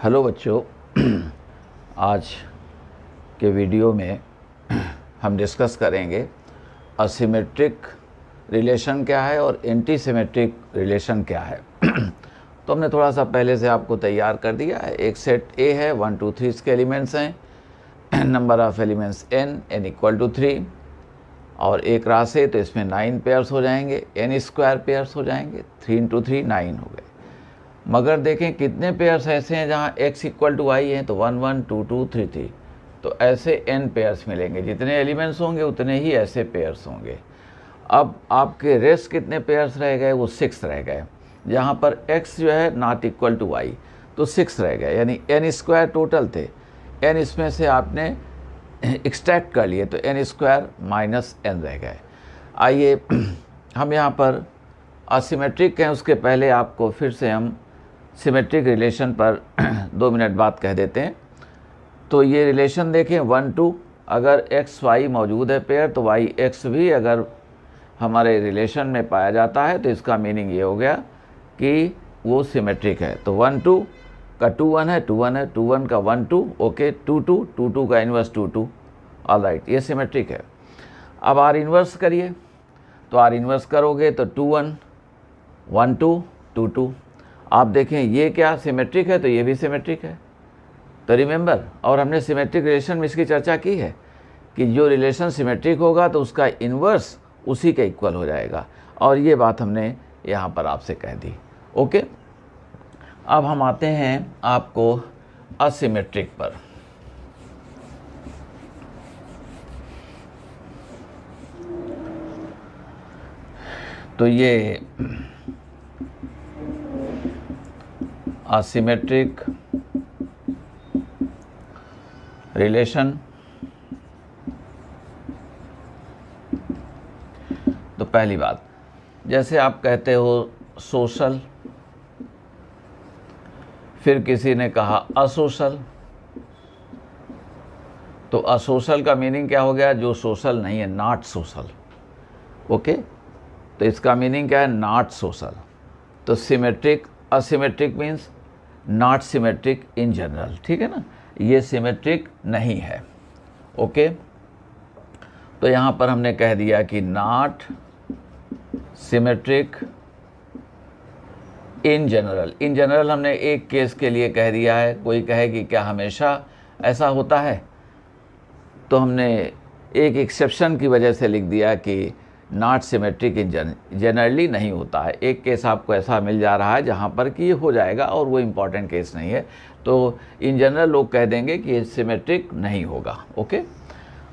Hello बच्चों, आज के वीडियो में हम डिस्कस करेंगे असिमेट्रिक रिलेशन क्या है और एंटी सिमेट्रिक रिलेशन क्या है। तो हमने थोड़ा सा पहले से आपको तैयार कर दिया है। एक सेट ए है, 1 2 3 इसके एलिमेंट्स हैं, number of elements n equal to 3 और एक राशि है तो इसमें 9 पेयर्स हो जाएंगे, n स्क्वायर पेयर्स हो जाएंगे, 3 इंटू 3 9 हो गए। मगर देखें कितने पेयर्स ऐसे हैं जहाँ x इक्वल टू y है, तो 1 1 2 2 3 3, तो ऐसे n पेयर्स मिलेंगे। जितने एलिमेंट्स होंगे उतने ही ऐसे पेयर्स होंगे। अब आपके रेस्ट कितने पेयर्स रह गए? वो 6 रह गए। जहाँ पर x जो है नॉट इक्वल टू y, तो 6 रह गए, यानी n स्क्वायर टोटल थे। n इसमें से आपने एक्सट्रैक्ट कर लिए तो n स्क्वायर माइनस n रह गए। आइए हम यहाँ पर असिमेट्रिक हैं, उसके पहले आपको फिर से हम सिमेट्रिक रिलेशन पर 2 मिनट बात कह देते हैं। तो ये रिलेशन देखें 1 2, अगर x y मौजूद है पेयर तो y x भी अगर हमारे रिलेशन में पाया जाता है तो इसका मीनिंग ये हो गया कि वो सिमेट्रिक है। तो 1 2 का 2 1 है, 2 1 है, 2 1 का 1 2, ओके, 2 2 2 2 का इन्वर्स 2 2, ऑल राइट, ये सिमेट्रिक है। अब आर इन्वर्स करिए, तो आर इन्वर्स करोगे तो 2 1 1 2 2 2। आप देखें ये क्या सिमेट्रिक है, तो ये भी सिमेट्रिक है। तो रिमेंबर, और हमने सिमेट्रिक रिलेशन में इसकी चर्चा की है कि जो रिलेशन सिमेट्रिक होगा तो उसका इन्वर्स उसी के इक्वल हो जाएगा, और ये बात हमने यहाँ पर आपसे कह दी। ओके, अब हम आते हैं आपको असिमेट्रिक पर। तो ये असिमेट्रिक रिलेशन, तो पहली बात, जैसे आप कहते हो सोशल, फिर किसी ने कहा असोशल, तो असोशल का मीनिंग क्या हो गया? जो सोशल नहीं है, नॉट सोशल। ओके, तो इसका मीनिंग क्या है? Not social. तो symmetric, asymmetric means not symmetric in general, ठीक है ना, ये सिमेट्रिक नहीं है। ओके, तो यहाँ पर हमने कह दिया कि not symmetric in general. In general हमने एक केस के लिए कह दिया है। कोई कहे कि क्या हमेशा ऐसा होता है, तो हमने एक एक्सेप्शन की वजह से लिख दिया कि नॉट सिमेट्रिक इन जनरली नहीं होता है। एक केस आपको ऐसा मिल जा रहा है जहाँ पर कि ये हो जाएगा और वो इम्पॉर्टेंट केस नहीं है, तो इन जनरल लोग कह देंगे कि ये सिमेट्रिक नहीं होगा। ओके,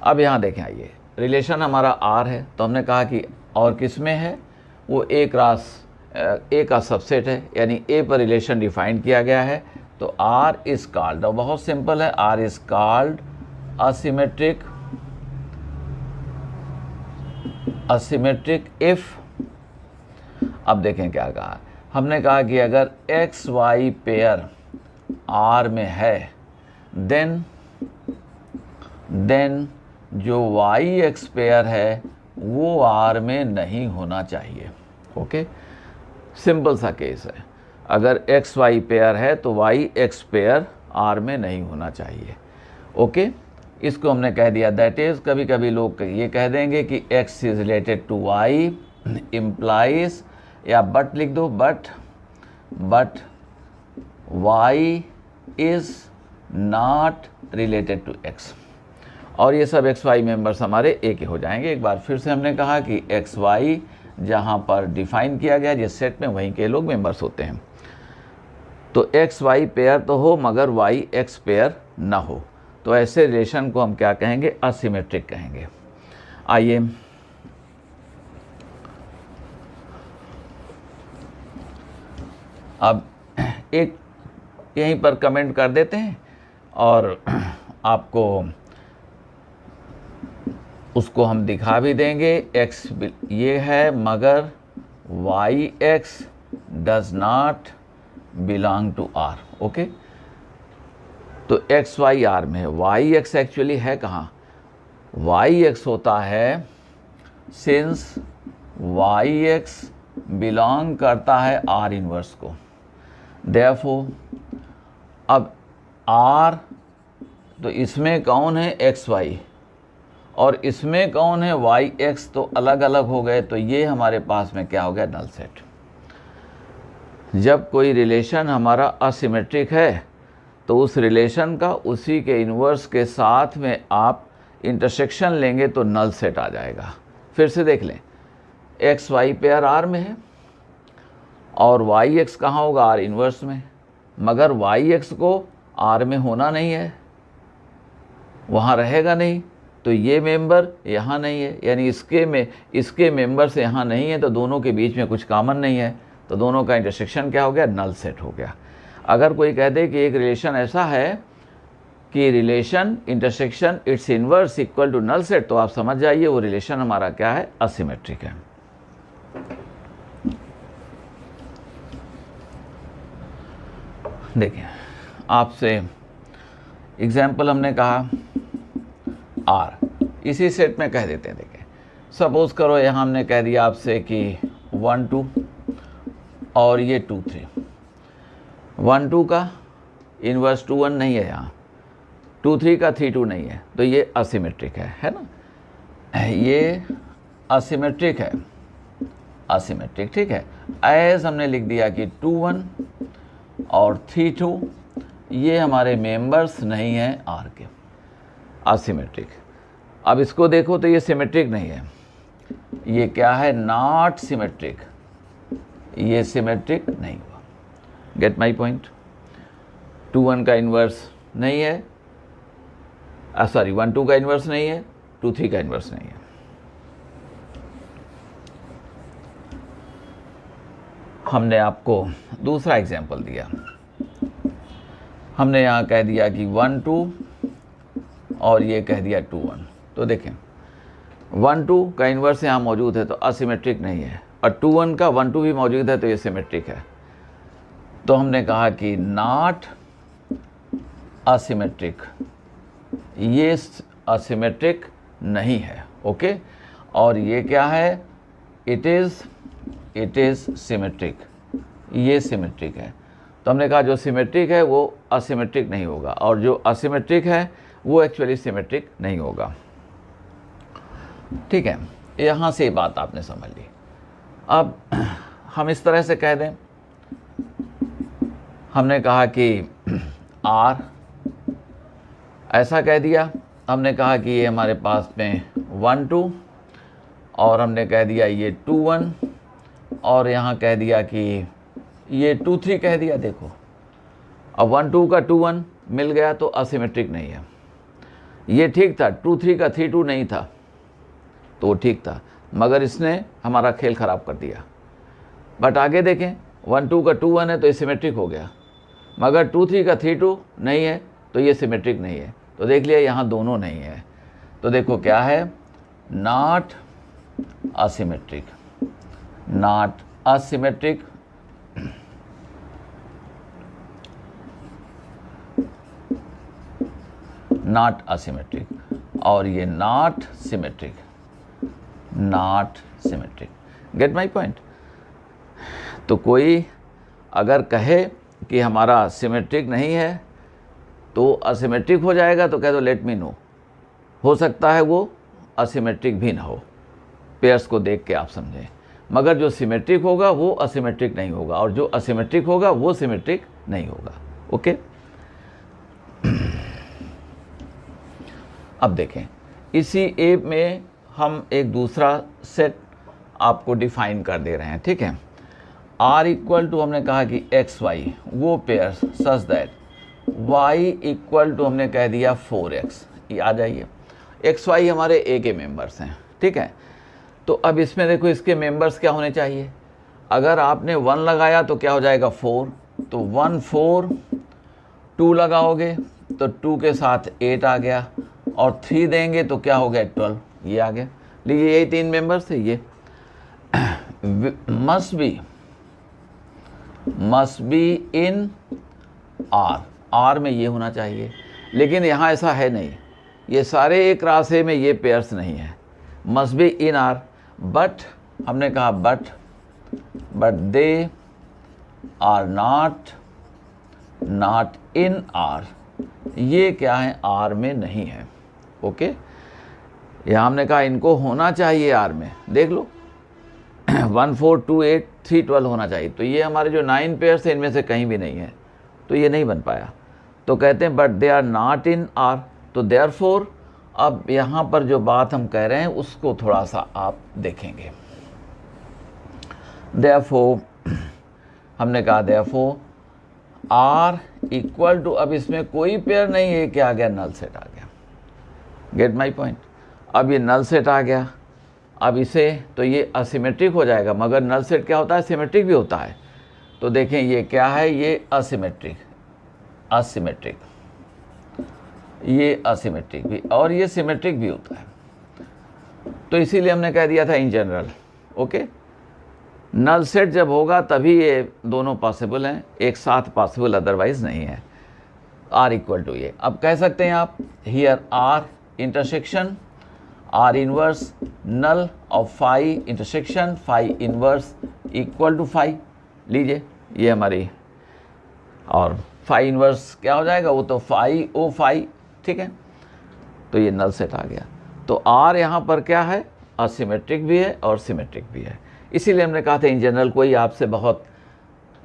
अब यहाँ देखें, आइए, रिलेशन हमारा आर है, तो हमने कहा कि और किस में है? वो एक रास ए का सबसेट है, यानी ए पर रिलेशन डिफाइन किया गया है। तो आर इज कॉल्ड, और बहुत सिंपल है, R is called asymmetric if, अब देखें क्या कहा हमने, कहा कि अगर एक्स वाई पेयर आर में है, देन जो वाई एक्स पेयर है वो आर में नहीं होना चाहिए। ओके, सिंपल सा केस है। अगर एक्स वाई पेयर है तो वाई एक्स पेयर आर में नहीं होना चाहिए। ओके, इसको हमने कह दिया, दैट इज़, कभी कभी लोग ये कह देंगे कि x is related to y implies, या बट लिख दो, but y is not related to x, और ये सब x y मेंबर्स हमारे एक ही हो जाएंगे। एक बार फिर से हमने कहा कि x y जहाँ पर डिफाइन किया गया जिस सेट में, वहीं के लोग मेंबर्स होते हैं। तो x y पेयर तो हो मगर y x पेयर ना हो, तो ऐसे रिलेशन को हम क्या कहेंगे? असिमेट्रिक कहेंगे। आइए अब एक यहीं पर कमेंट कर देते हैं और आपको उसको हम दिखा भी देंगे। x ये है मगर Y X does not belong to R. Okay, तो एक्स वाई आर में है, वाई एक्स एक्चुअली है कहाँ? वाई एक्स होता है सिंस वाई एक्स बिलोंग करता है आर इन्वर्स को। देयरफॉर अब आर, तो इसमें कौन है एक्स वाई, और इसमें कौन है वाई एक्स, तो अलग अलग हो गए, तो ये हमारे पास में क्या हो गया, नल सेट। जब कोई रिलेशन हमारा असिमेट्रिक है तो उस रिलेशन का उसी के इन्वर्स के साथ में आप इंटरसेक्शन लेंगे तो नल सेट आ जाएगा। फिर से देख लें, एक्स वाई पेयर आर में है और वाई एक्स कहाँ होगा, आर इन्वर्स में, मगर वाई एक्स को आर में होना नहीं है, वहाँ रहेगा नहीं, तो ये मेंबर यहाँ नहीं है, यानी इसके मेंबर से यहाँ नहीं है, तो दोनों के बीच में कुछ कॉमन नहीं है, तो दोनों का इंटरसेक्शन क्या हो गया, नल सेट हो गया। अगर कोई कह दे कि एक रिलेशन ऐसा है कि relation intersection its inverse equal to null set, तो आप समझ जाइए वो रिलेशन हमारा क्या है, असिमेट्रिक है। देखिए, आपसे एग्जाम्पल हमने कहा आर, इसी सेट में कह देते हैं। देखिए, सपोज करो यहाँ हमने कह दिया आपसे कि 1 2 और ये 2 3, 1 2 का इन्वर्स 2 1 नहीं है, यहाँ 2 3 का 3 2 नहीं है, तो ये असिमेट्रिक है ना, ये असिमेट्रिक है, असिमेट्रिक, ठीक है। एज हमने लिख दिया कि 2 1 और 3 2 ये हमारे मेंबर्स नहीं हैं आर के, असिमेट्रिक। अब इसको देखो तो ये सिमेट्रिक नहीं है, ये क्या है, नॉट सिमेट्रिक, ये सिमेट्रिक नहीं हुआ। Gate my point. 2 1 का इन्वर्स नहीं है, सॉरी 1 2 का इन्वर्स नहीं है, 2 3 का इन्वर्स नहीं है। हमने आपको दूसरा एग्जाम्पल दिया, हमने यहाँ कह दिया कि 1 2 और ये कह दिया 2 1, तो देखें 1 2 का इन्वर्स यहाँ मौजूद है तो असिमेट्रिक नहीं है, और 2 1 का 1 2 भी मौजूद है तो ये सिमेट्रिक है। तो हमने कहा कि नॉट असिमेट्रिक, ये असिमेट्रिक नहीं है, ओके। और ये क्या है, इट इज़ सिमेट्रिक, ये सिमेट्रिक है। तो हमने कहा जो सिमेट्रिक है वो असिमेट्रिक नहीं होगा, और जो असिमेट्रिक है वो एक्चुअली सिमेट्रिक नहीं होगा, ठीक है। यहाँ से बात आपने समझ ली। अब हम इस तरह से कह दें, हमने कहा कि आर, ऐसा कह दिया, हमने कहा कि ये हमारे पास में 1 2 और हमने कह दिया ये 2 1 और यहाँ कह दिया कि ये 2 3 कह दिया। देखो, अब 1 2 का 2 1 मिल गया तो असिमेट्रिक नहीं है, ये ठीक था, 2 3 का 3 2 नहीं था तो वो ठीक था, मगर इसने हमारा खेल ख़राब कर दिया। बट आगे देखें, 1 2 का 2 1 है तो ये सिमेट्रिक हो गया, मगर 2 3 का 3 2 नहीं है तो ये सिमेट्रिक नहीं है। तो देख लिया यहाँ दोनों नहीं है, तो देखो क्या है, not asymmetric, not asymmetric, not asymmetric, और ये not symmetric, not symmetric. Gate my point. तो कोई अगर कहे कि हमारा सिमेट्रिक नहीं है तो असिमेट्रिक हो जाएगा, तो कह दो लेट मी नो, हो सकता है वो असिमेट्रिक भी ना हो, पेयर्स को देख के आप समझें, मगर जो सिमेट्रिक होगा वो असिमेट्रिक नहीं होगा, और जो असिमेट्रिक होगा वो सिमेट्रिक नहीं होगा, ओके। अब देखें, इसी ए में हम एक दूसरा सेट आपको डिफाइन कर दे रहे हैं, ठीक है। आर इक्वल टू हमने कहा कि एक्स वाई वो pairs such that Y equal to हमने कह दिया 4x, ये आ जाइए, एक्स वाई हमारे ए के मेंबर्स हैं, ठीक है। तो अब इसमें देखो इसके मेंबर्स क्या होने चाहिए, अगर आपने 1 लगाया तो क्या हो जाएगा 4, तो 1 4, 2 लगाओगे तो 2 के साथ 8 आ गया, और 3 देंगे तो क्या हो गया 12, ये आ गया। लीजिए यही 3 मेंबर्स थे, ये must be in R, R में ये होना चाहिए, लेकिन यहाँ ऐसा है नहीं, ये सारे एक रास्ते में ये पेयर्स नहीं है, must be in R, but हमने कहा but they are not in R, ये क्या है, आर में नहीं है। ओके, यहाँ हमने कहा इनको होना चाहिए आर में, देख लो 1 4 2 8 3 12 होना चाहिए। तो ये हमारे जो 9 पेयर्स है इनमें से कहीं भी नहीं है, तो ये नहीं बन पाया। तो कहते हैं but they are not in R. तो देयरफॉर अब यहाँ पर जो बात हम कह रहे हैं उसको थोड़ा सा आप देखेंगे। देयरफॉर हमने कहा देयरफॉर आर इक्वल टू, अब इसमें कोई पेयर नहीं है, क्या आ गया, नल सेट आ गया। Gate my point. अब ये नल सेट आ गया, अब इसे तो ये असिमेट्रिक हो जाएगा, मगर नल सेट क्या होता है, सिमेट्रिक भी होता है। तो देखें ये क्या है, ये असिमेट्रिक, असिमेट्रिक, ये असिमेट्रिक भी और ये सिमेट्रिक भी होता है। तो इसीलिए हमने कह दिया था in general. Okay, null set जब होगा तभी ये दोनों पॉसिबल हैं, एक साथ पॉसिबल अदरवाइज नहीं है। आर इक्वल टू ये, अब कह सकते हैं आप here R intersection R inverse null of phi intersection phi inverse equal to phi. लीजिए ये हमारी, और फाई इनवर्स क्या हो जाएगा, वो तो फाई ओ फाई, ठीक है। तो ये नल सेट आ गया। तो आर यहाँ पर क्या है, असिमेट्रिक भी है और सिमेट्रिक भी है। इसीलिए हमने कहा था इन जनरल कोई आपसे बहुत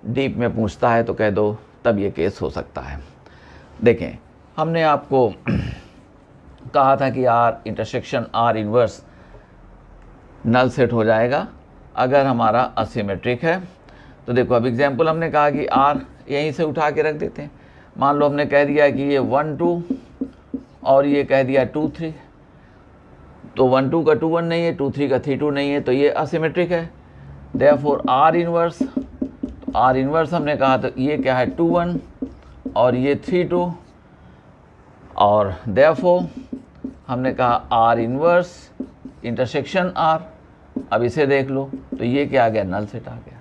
डीप में पूछता है तो कह दो, तब ये केस हो सकता है। देखें हमने आपको कहा था कि R intersection R inverse null set हो जाएगा अगर हमारा असिमेट्रिक है। तो देखो अब एग्जाम्पल हमने कहा कि आर यहीं से उठा के रख देते हैं। मान लो हमने कह दिया कि ये 1 2 और ये कह दिया 2 3, तो 1 2 का 2 1 नहीं है, 2 3 का 3 2 नहीं है, तो ये असिमेट्रिक है। देयरफॉर आर इनवर्स, तो आर इनवर्स हमने कहा तो ये क्या है 2 1 और ये 3 2, और देयरफॉर हमने कहा आर इनवर्स इंटरसेक्शन आर। अब इसे देख लो तो ये क्या आ गया, नल सेट आ गया।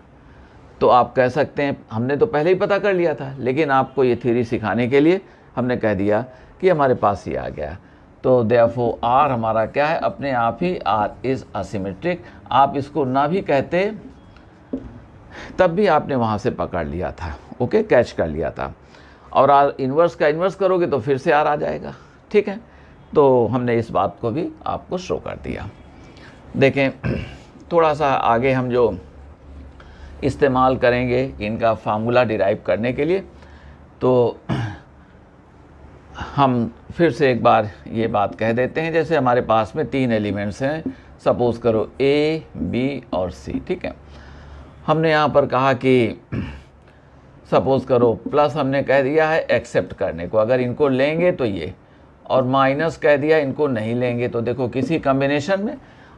तो आप कह सकते हैं, हमने तो पहले ही पता कर लिया था, लेकिन आपको ये थ्योरी सिखाने के लिए हमने कह दिया कि हमारे पास ये आ गया। तो देयरफॉर आर हमारा क्या है, अपने आप ही आर इज़ असिमेट्रिक। आप इसको ना भी कहते तब भी आपने वहाँ से पकड़ लिया था, ओके, कैच कर लिया था। और आर इन्वर्स का इन्वर्स करोगे तो फिर से आर आ जाएगा, ठीक है। तो हमने इस बात को भी आपको शो कर दिया। देखें थोड़ा सा आगे हम जो इस्तेमाल करेंगे इनका फार्मूला डिराइव करने के लिए, तो हम फिर से एक बार ये बात कह देते हैं। जैसे हमारे पास में 3 एलिमेंट्स हैं, सपोज़ करो ए बी और सी, ठीक है। हमने यहाँ पर कहा कि सपोज़ करो प्लस हमने कह दिया है एक्सेप्ट करने को, अगर इनको लेंगे तो ये, और माइनस कह दिया इनको नहीं लेंगे। तो देखो किसी कम्बिनेशन में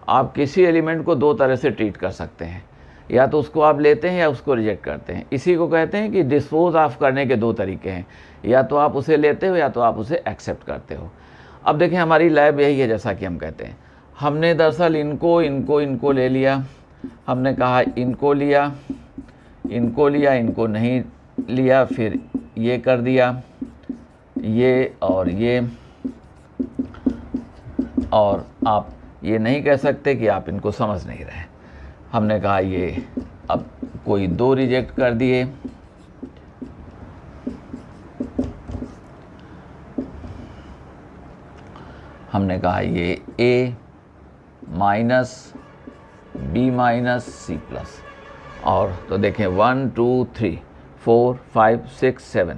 आप किसी एलिमेंट को 2 तरह से ट्रीट कर सकते हैं, या तो उसको आप लेते हैं या उसको रिजेक्ट करते हैं। इसी को कहते हैं कि डिस्पोज ऑफ करने के 2 तरीके हैं, या तो आप उसे लेते हो या तो आप उसे एक्सेप्ट करते हो। अब देखें हमारी लैब यही है, जैसा कि हम कहते हैं, हमने दरअसल इनको ले लिया। हमने कहा इनको लिया, इनको नहीं लिया, फिर ये कर दिया, ये, और आप ये नहीं कह सकते कि आप इनको समझ नहीं रहे। हमने कहा ये, अब कोई 2 रिजेक्ट कर दिए, हमने कहा ये a minus b minus C plus, और तो देखें 1 2 3 4 5 6 7,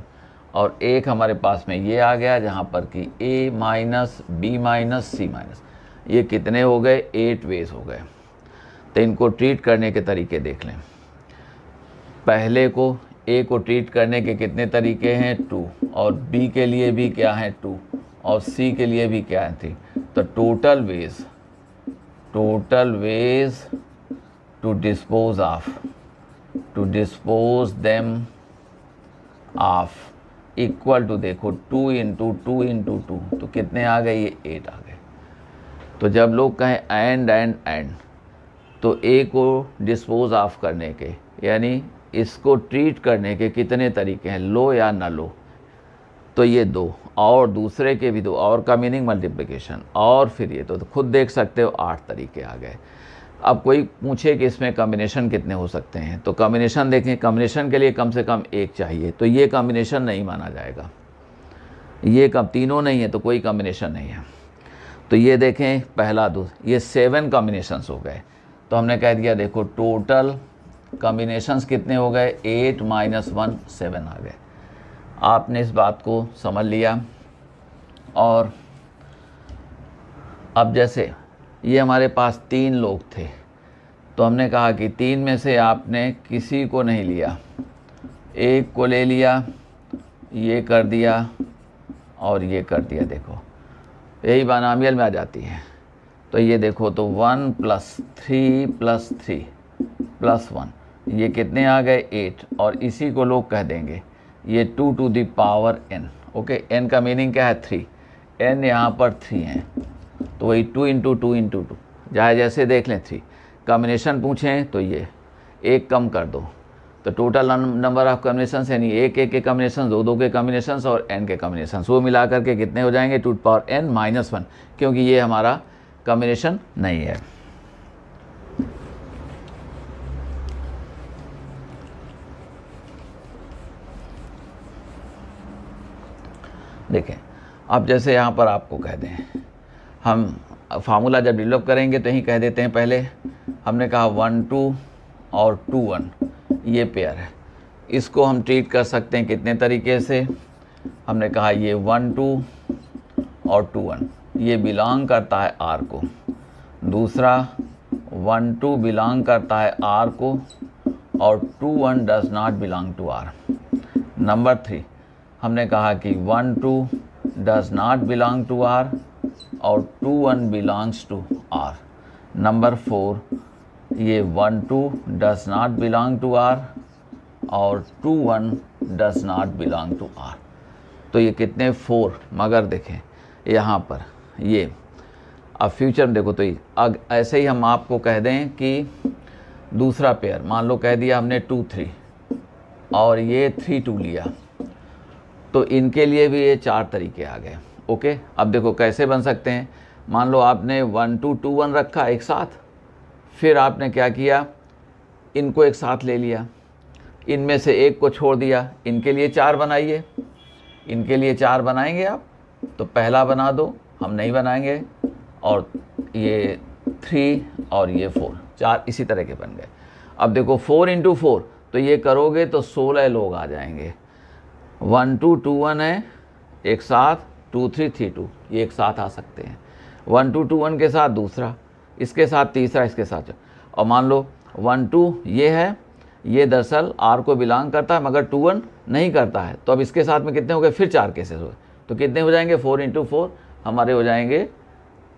और एक हमारे पास में ये आ गया जहाँ पर कि a minus B minus C minus. ये कितने हो गए, 8 वेज हो गए। तो इनको ट्रीट करने के तरीके देख लें। पहले को a को ट्रीट करने के कितने तरीके हैं, 2, और b के लिए भी क्या है 2, और c के लिए भी क्या है 3। तो total ways to dispose them of equal to, देखो 2 इंटू 2 इंटू 2, तो कितने आ गए, ये 8 आ गए। तो जब लोग कहें एंड तो ए को डिस्पोज ऑफ करने के, यानी इसको ट्रीट करने के कितने तरीके हैं, लो या ना लो, तो ये 2, और दूसरे के भी 2, और का मीनिंग मल्टीप्लिकेशन, और फिर ये तो खुद देख सकते हो 8 तरीके आ गए। अब कोई पूछे कि इसमें कॉम्बिनेशन कितने हो सकते हैं, तो कॉम्बिनेशन देखें, कॉम्बिनेशन के लिए कम से कम 1 चाहिए, तो ये कॉम्बिनेशन नहीं माना जाएगा। ये कब तीनों नहीं है तो कोई कॉम्बिनेशन नहीं है। तो ये देखें पहला ये 7 कॉम्बिनेशंस हो गए। तो हमने कह दिया देखो टोटल कॉम्बिनेशंस कितने हो गए, 8 - 1 7 आ गए। आपने इस बात को समझ लिया। और अब जैसे ये हमारे पास 3 लोग थे, तो हमने कहा कि 3 में से आपने किसी को नहीं लिया, एक को ले लिया, ये कर दिया और ये कर दिया। देखो यही बानामियल में आ जाती है। तो ये देखो तो 1 + 3 + 3 + 1 ये कितने आ गए, 8। और इसी को लोग कह देंगे ये 2 to the power n। Okay, n का मीनिंग क्या है, 3। n यहाँ पर 3 है, तो वही 2 × 2 × 2 चाहे जैसे देख लें। 3 कॉम्बिनेशन पूछें तो ये एक कम कर दो, तो टोटल नंबर ऑफ कॉम्बिनेशंस यानी एक के कॉम्बिनेशन, दो के कॉम्बिनेशंस और n के कॉम्बिनेशंस, वो मिला करके कितने हो जाएंगे, 2 to the power n - 1, क्योंकि ये हमारा कॉम्बिनेशन नहीं है। देखें अब जैसे यहाँ पर आपको कह दें, हम फार्मूला जब डेवलप करेंगे तो यहीं कह देते हैं। पहले हमने कहा 1 2 और 2 1 ये पेयर है, इसको हम ट्रीट कर सकते हैं कितने तरीके से। हमने कहा ये 1 2 और 2 1 ये बिलोंग करता है R को, दूसरा 1 2 बिलोंग करता है R को और 2 1 does not belong to R। Number 3 हमने कहा कि 1 2 does not belong to R और 2 1 बिलोंग्स टू R। नंबर 4 ये 1 2 does not belong to R और 2 1 does not belong to R। तो ये कितने 4, मगर देखें यहाँ पर ये अब फ्यूचर में देखो तो ये ऐसे ही हम आपको कह दें कि दूसरा पेयर मान लो कह दिया हमने 2 3 और ये 3 2 लिया, तो इनके लिए भी ये 4 तरीके आ गए। ओके, अब देखो कैसे बन सकते हैं। मान लो आपने 1 2 2 1 रखा एक साथ, फिर आपने क्या किया, इनको एक साथ ले लिया, इनमें से एक को छोड़ दिया, इनके लिए 4 बनाइए। इनके लिए 4 बनाएंगे आप, तो पहला बना दो, हम नहीं बनाएंगे, और ये 3 और ये 4 इसी तरह के बन गए। अब देखो 4 × 4 तो ये करोगे तो 16 लोग आ जाएंगे। 1 2 2 1 है एक साथ, 2 3 3 2 ये एक साथ आ सकते हैं। 1 2 2 1 के साथ दूसरा, इसके साथ तीसरा, इसके साथ। और मान लो 1 2 ये है, ये दरअसल R को बिलोंग करता है मगर 2 1 नहीं करता है, तो अब इसके साथ में कितने हो गए, फिर 4 केसेस हो गए। तो कितने हो जाएंगे, 4 × 4 हमारे हो जाएंगे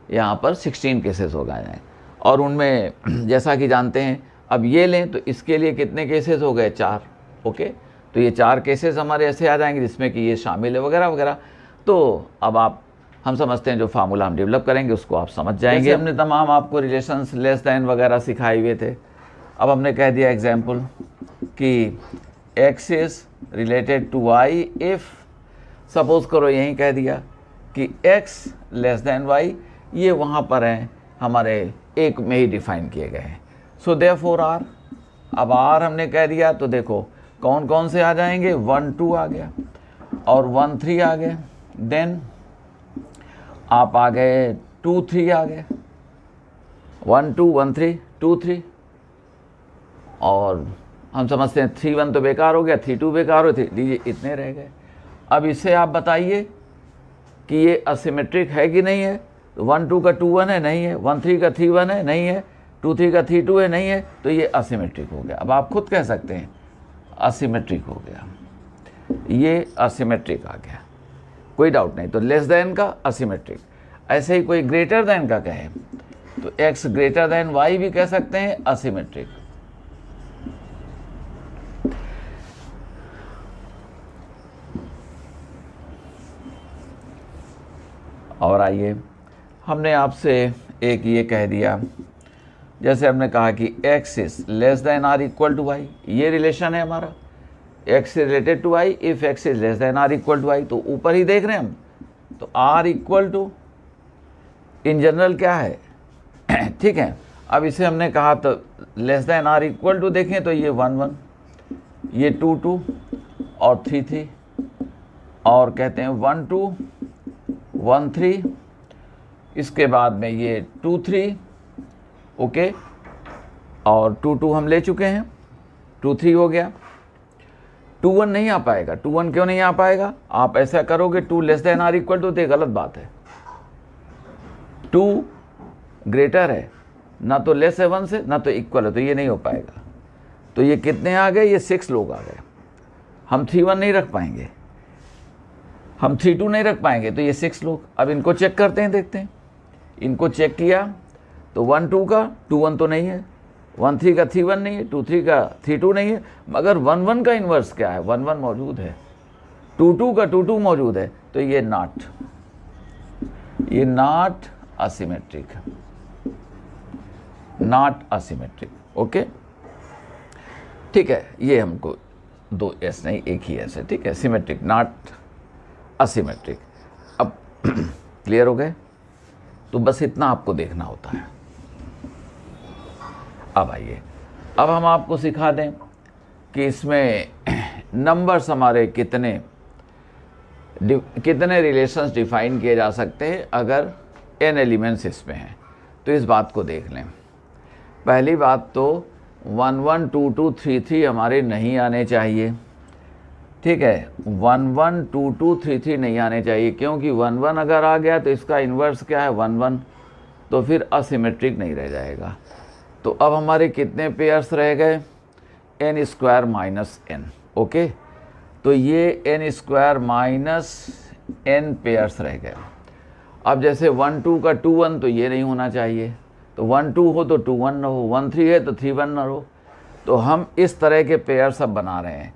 यहाँ पर 16 केसेस हो गए। और उनमें जैसा कि जानते हैं, अब ये लें तो इसके लिए कितने केसेस हो गए, 4। ओके, तो ये 4 केसेस हमारे ऐसे आ जाएंगे जिसमें कि ये शामिल है वगैरह वगैरह। तो अब हम समझते हैं जो फार्मूला हम डेवलप करेंगे उसको आप समझ जाएंगे। हमने तमाम आपको रिलेशंस लेस दैन वगैरह सिखाए हुए थे। अब हमने कह दिया एग्जाम्पल कि x is related to y if, suppose करो यहीं कह दिया कि x लेस दैन y, ये वहाँ पर हैं हमारे एक में ही डिफ़ाइन किए गए हैं। सो देयरफॉर r, अब r हमने कह दिया तो देखो कौन कौन से आ जाएंगे, 1 2 आ गया और 1 3 आ गए, देन आप आ गए 2 3 आ गए, 1 2 1 3 2 3, और हम समझते हैं 3 1 तो बेकार हो गया, 3 2 बेकार हो, लीजिए इतने रह गए। अब इससे आप बताइए कि ये असिमेट्रिक है कि नहीं है। तो 1 2 का 2 1 है, नहीं है। 1 3 का 3 1 है, नहीं है। 2 3 का 3 2 है, नहीं है। तो ये असिमेट्रिक हो गया। अब आप खुद कह सकते हैं असिमेट्रिक हो गया, ये असिमेट्रिक आ गया, कोई डाउट नहीं। तो लेस देन का असिमेट्रिक। ऐसे ही कोई ग्रेटर देन का कहे तो x ग्रेटर देन y भी कह सकते हैं असिमेट्रिक। और आइए, हमने आपसे एक ये कह दिया, जैसे हमने कहा कि x is less than or equal to Y, ये रिलेशन है हमारा, x related to y if x is less than or equal to Y. तो ऊपर ही देख रहे हैं हम, तो r equal to in general क्या है, ठीक है। अब इसे हमने कहा तो less than or equal to, देखें तो ये 1 1, ये 2 2 और 3 3 और कहते हैं 1 2 1 3, इसके बाद में ये 2 3, ओके, और 2 2 हम ले चुके हैं, 2 3 हो गया। 2 1 नहीं आ पाएगा। 2 1 क्यों नहीं आ पाएगा? आप ऐसा करोगे 2 less than or equal to, तो ये गलत बात है। 2 ग्रेटर है, ना तो लेस है 1 से, ना तो इक्वल है, तो ये नहीं हो पाएगा। तो ये कितने आ गए? ये 6 लोग आ गए। हम 3 1 नहीं रख पाएंगे, हम 3 2 नहीं रख पाएंगे, तो ये 6 लोग। अब इनको चेक करते हैं, देखते हैं। इनको चेक किया तो 1 2 का 2 1 तो नहीं है, 1 3 का 3 1 नहीं है, 2 3 का 3 2 नहीं है, मगर 1 1 का इन्वर्स क्या है? 1 1 मौजूद है। 2 2 का 2 2 मौजूद है, तो ये not asymmetric, not asymmetric, okay, ठीक है। ये हमको 2 एस नहीं, एक ही एस है, ठीक है। Symmetric, not asymmetric. अब क्लियर हो गए? तो बस इतना आपको देखना होता है। अब आइए, अब हम आपको सिखा दें कि इसमें नंबर्स हमारे कितने रिलेशंस डिफाइन किए जा सकते हैं अगर n एलिमेंट्स इसमें हैं। तो इस बात को देख लें। पहली बात तो 1 1 2 2 3 3 हमारे नहीं आने चाहिए, ठीक है। 1 1 2 2 3 3 नहीं आने चाहिए, क्योंकि 1 1 अगर आ गया तो इसका इन्वर्स क्या है? 1 1, तो फिर असिमेट्रिक नहीं रह जाएगा। तो अब हमारे कितने पेयर्स रह गए? n square minus n, okay. तो ये n square minus n pairs रह गए। अब जैसे 1 2 का 2 1, तो ये नहीं होना चाहिए। तो 1 2 हो तो 2 1 ना हो, 1 3 है तो 3 1 ना हो। तो हम इस तरह के पेयर्स अब बना रहे हैं।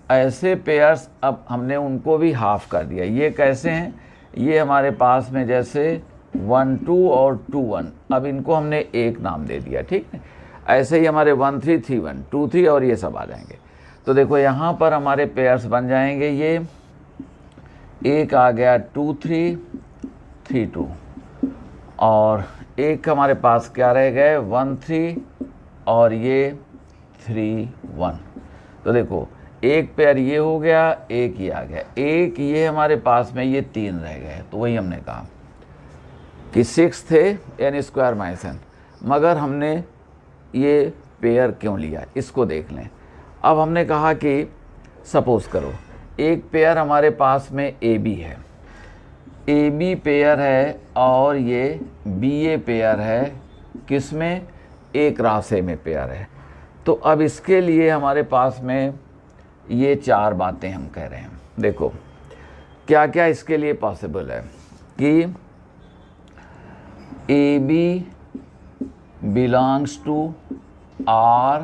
ऐसे पेयर्स अब हमने उनको भी हाफ कर दिया। ये कैसे हैं? ये हमारे पास में जैसे 1 2 और 2 1, अब इनको हमने एक नाम दे दिया, ठीक है। ऐसे ही हमारे 1 3 3 1 2 3 और ये सब आ जाएंगे। तो देखो यहाँ पर हमारे पेयर्स बन जाएंगे। ये एक आ गया 2 3 3 2, और एक हमारे पास क्या रह गए? 1 3 और ये 3 1। तो देखो एक पेयर ये हो गया, एक ये आ गया, एक ये हमारे पास में, ये 3 रह गए। तो वही हमने कहा कि 6 थे n स्क्वायर माइनस n, मगर हमने ये पेयर क्यों लिया इसको देख लें। अब हमने कहा कि सपोज करो एक पेयर हमारे पास में AB है, AB पेयर है, और ये BA पेयर है, किसमें? एक रास्ते में पेयर है। तो अब इसके लिए हमारे पास में ये 4 बातें हम कह रहे हैं। देखो क्या क्या इसके लिए पॉसिबल है कि AB बिलोंग्स टू R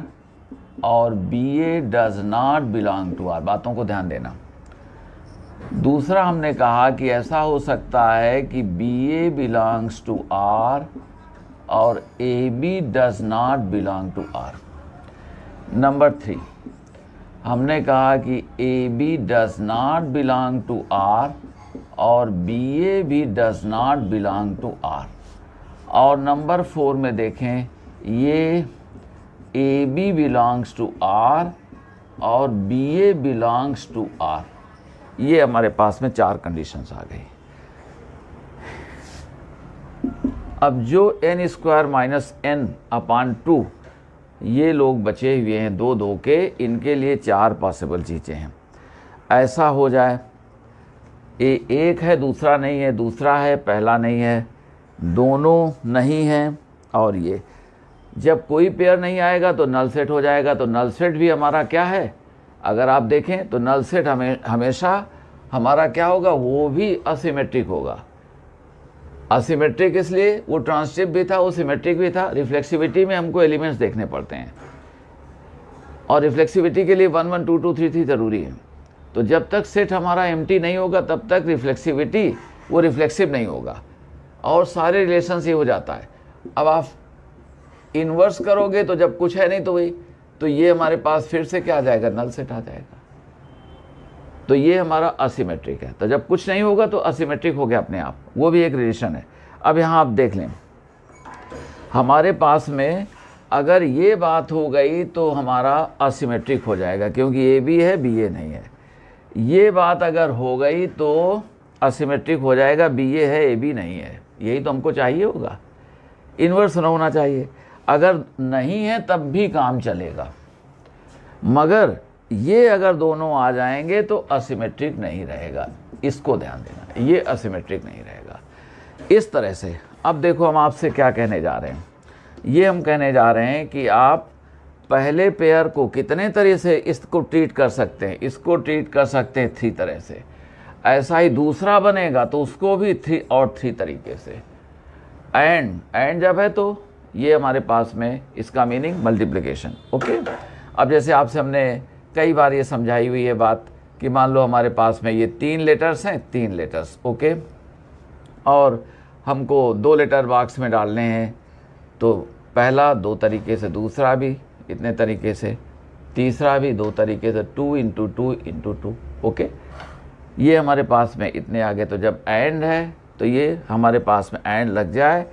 और BA does not belong to R। बातों को ध्यान देना। दूसरा हमने कहा कि ऐसा हो सकता है कि BA बिलोंग्स टू R और AB does not belong to R। Number 3 हमने कहा कि AB does not belong to R और BA भी does not belong to R। और नंबर 4 में देखें, ये AB बिलोंग्स टू R और BA बिलोंग्स टू R। ये हमारे पास में 4 कंडीशंस आ गई। अब जो n square minus n upon 2 ये लोग बचे हुए हैं 2 2 के, इनके लिए 4 पॉसिबल चीज़ें हैं। ऐसा हो जाए एक है दूसरा नहीं है, दूसरा है पहला नहीं है, दोनों नहीं हैं, और ये जब कोई पेयर नहीं आएगा तो नल सेट हो जाएगा। तो नल सेट भी हमारा क्या है? अगर आप देखें तो नल सेट हमेशा हमारा क्या होगा? वो भी असिमेट्रिक होगा। असिमेट्रिक इसलिए वो ट्रांजिटिव भी था, वो सिमेट्रिक भी था। रिफ्लेक्सिविटी में हमको एलिमेंट्स देखने पड़ते हैं, और रिफ्लेक्सिविटी के लिए 1 1 2 2 3 3 ज़रूरी है। तो जब तक सेट हमारा एम्प्टी नहीं होगा तब तक रिफ्लेक्सिविटी वो रिफ्लेक्सिव नहीं होगा, और सारे रिलेशंस ये हो जाता है। अब आप इन्वर्स करोगे तो जब कुछ है नहीं तो वही, तो ये हमारे पास फिर से क्या आ जाएगा? नल सेट आ जाएगा। तो ये हमारा असिमेट्रिक है। तो जब कुछ नहीं होगा तो असिमेट्रिक हो गया अपने आप, वो भी एक रिलेशन है। अब यहाँ आप देख लें, हमारे पास में अगर ये बात हो गई तो हमारा असिमेट्रिक हो जाएगा, क्योंकि AB है BA नहीं है। ये बात अगर हो गई तो असिमेट्रिक हो जाएगा, बी ए है ए बी नहीं है, यही तो हमको चाहिए होगा, इन्वर्स होना चाहिए। अगर नहीं है तब भी काम चलेगा, मगर ये अगर दोनों आ जाएंगे तो असिमेट्रिक नहीं रहेगा, इसको ध्यान देना, ये असिमेट्रिक नहीं रहेगा। इस तरह से अब देखो हम आपसे क्या कहने जा रहे हैं, ये हम कहने जा रहे हैं कि आप पहले पेयर को कितने तरह से इसको ट्रीट कर सकते हैं, इसको ट्रीट कर सकते हैं 3 तरह से, ऐसा ही दूसरा बनेगा तो उसको भी 3 और 3 तरीके से। एंड जब है तो ये हमारे पास में इसका मीनिंग मल्टीप्लिकेशन। ओके, अब जैसे आपसे हमने कई बार ये समझाई हुई है बात कि मान लो हमारे पास में ये 3 लेटर्स हैं, 3 लेटर्स, ओके, और हमको 2 लेटर बॉक्स में डालने हैं, तो पहला 2 तरीके से, दूसरा भी इतने तरीके से, तीसरा भी 2 तरीके से, 2 × 2 × 2, ओके। ये हमारे पास में इतने आ गए, तो जब एंड है तो ये हमारे पास में एंड लग जाए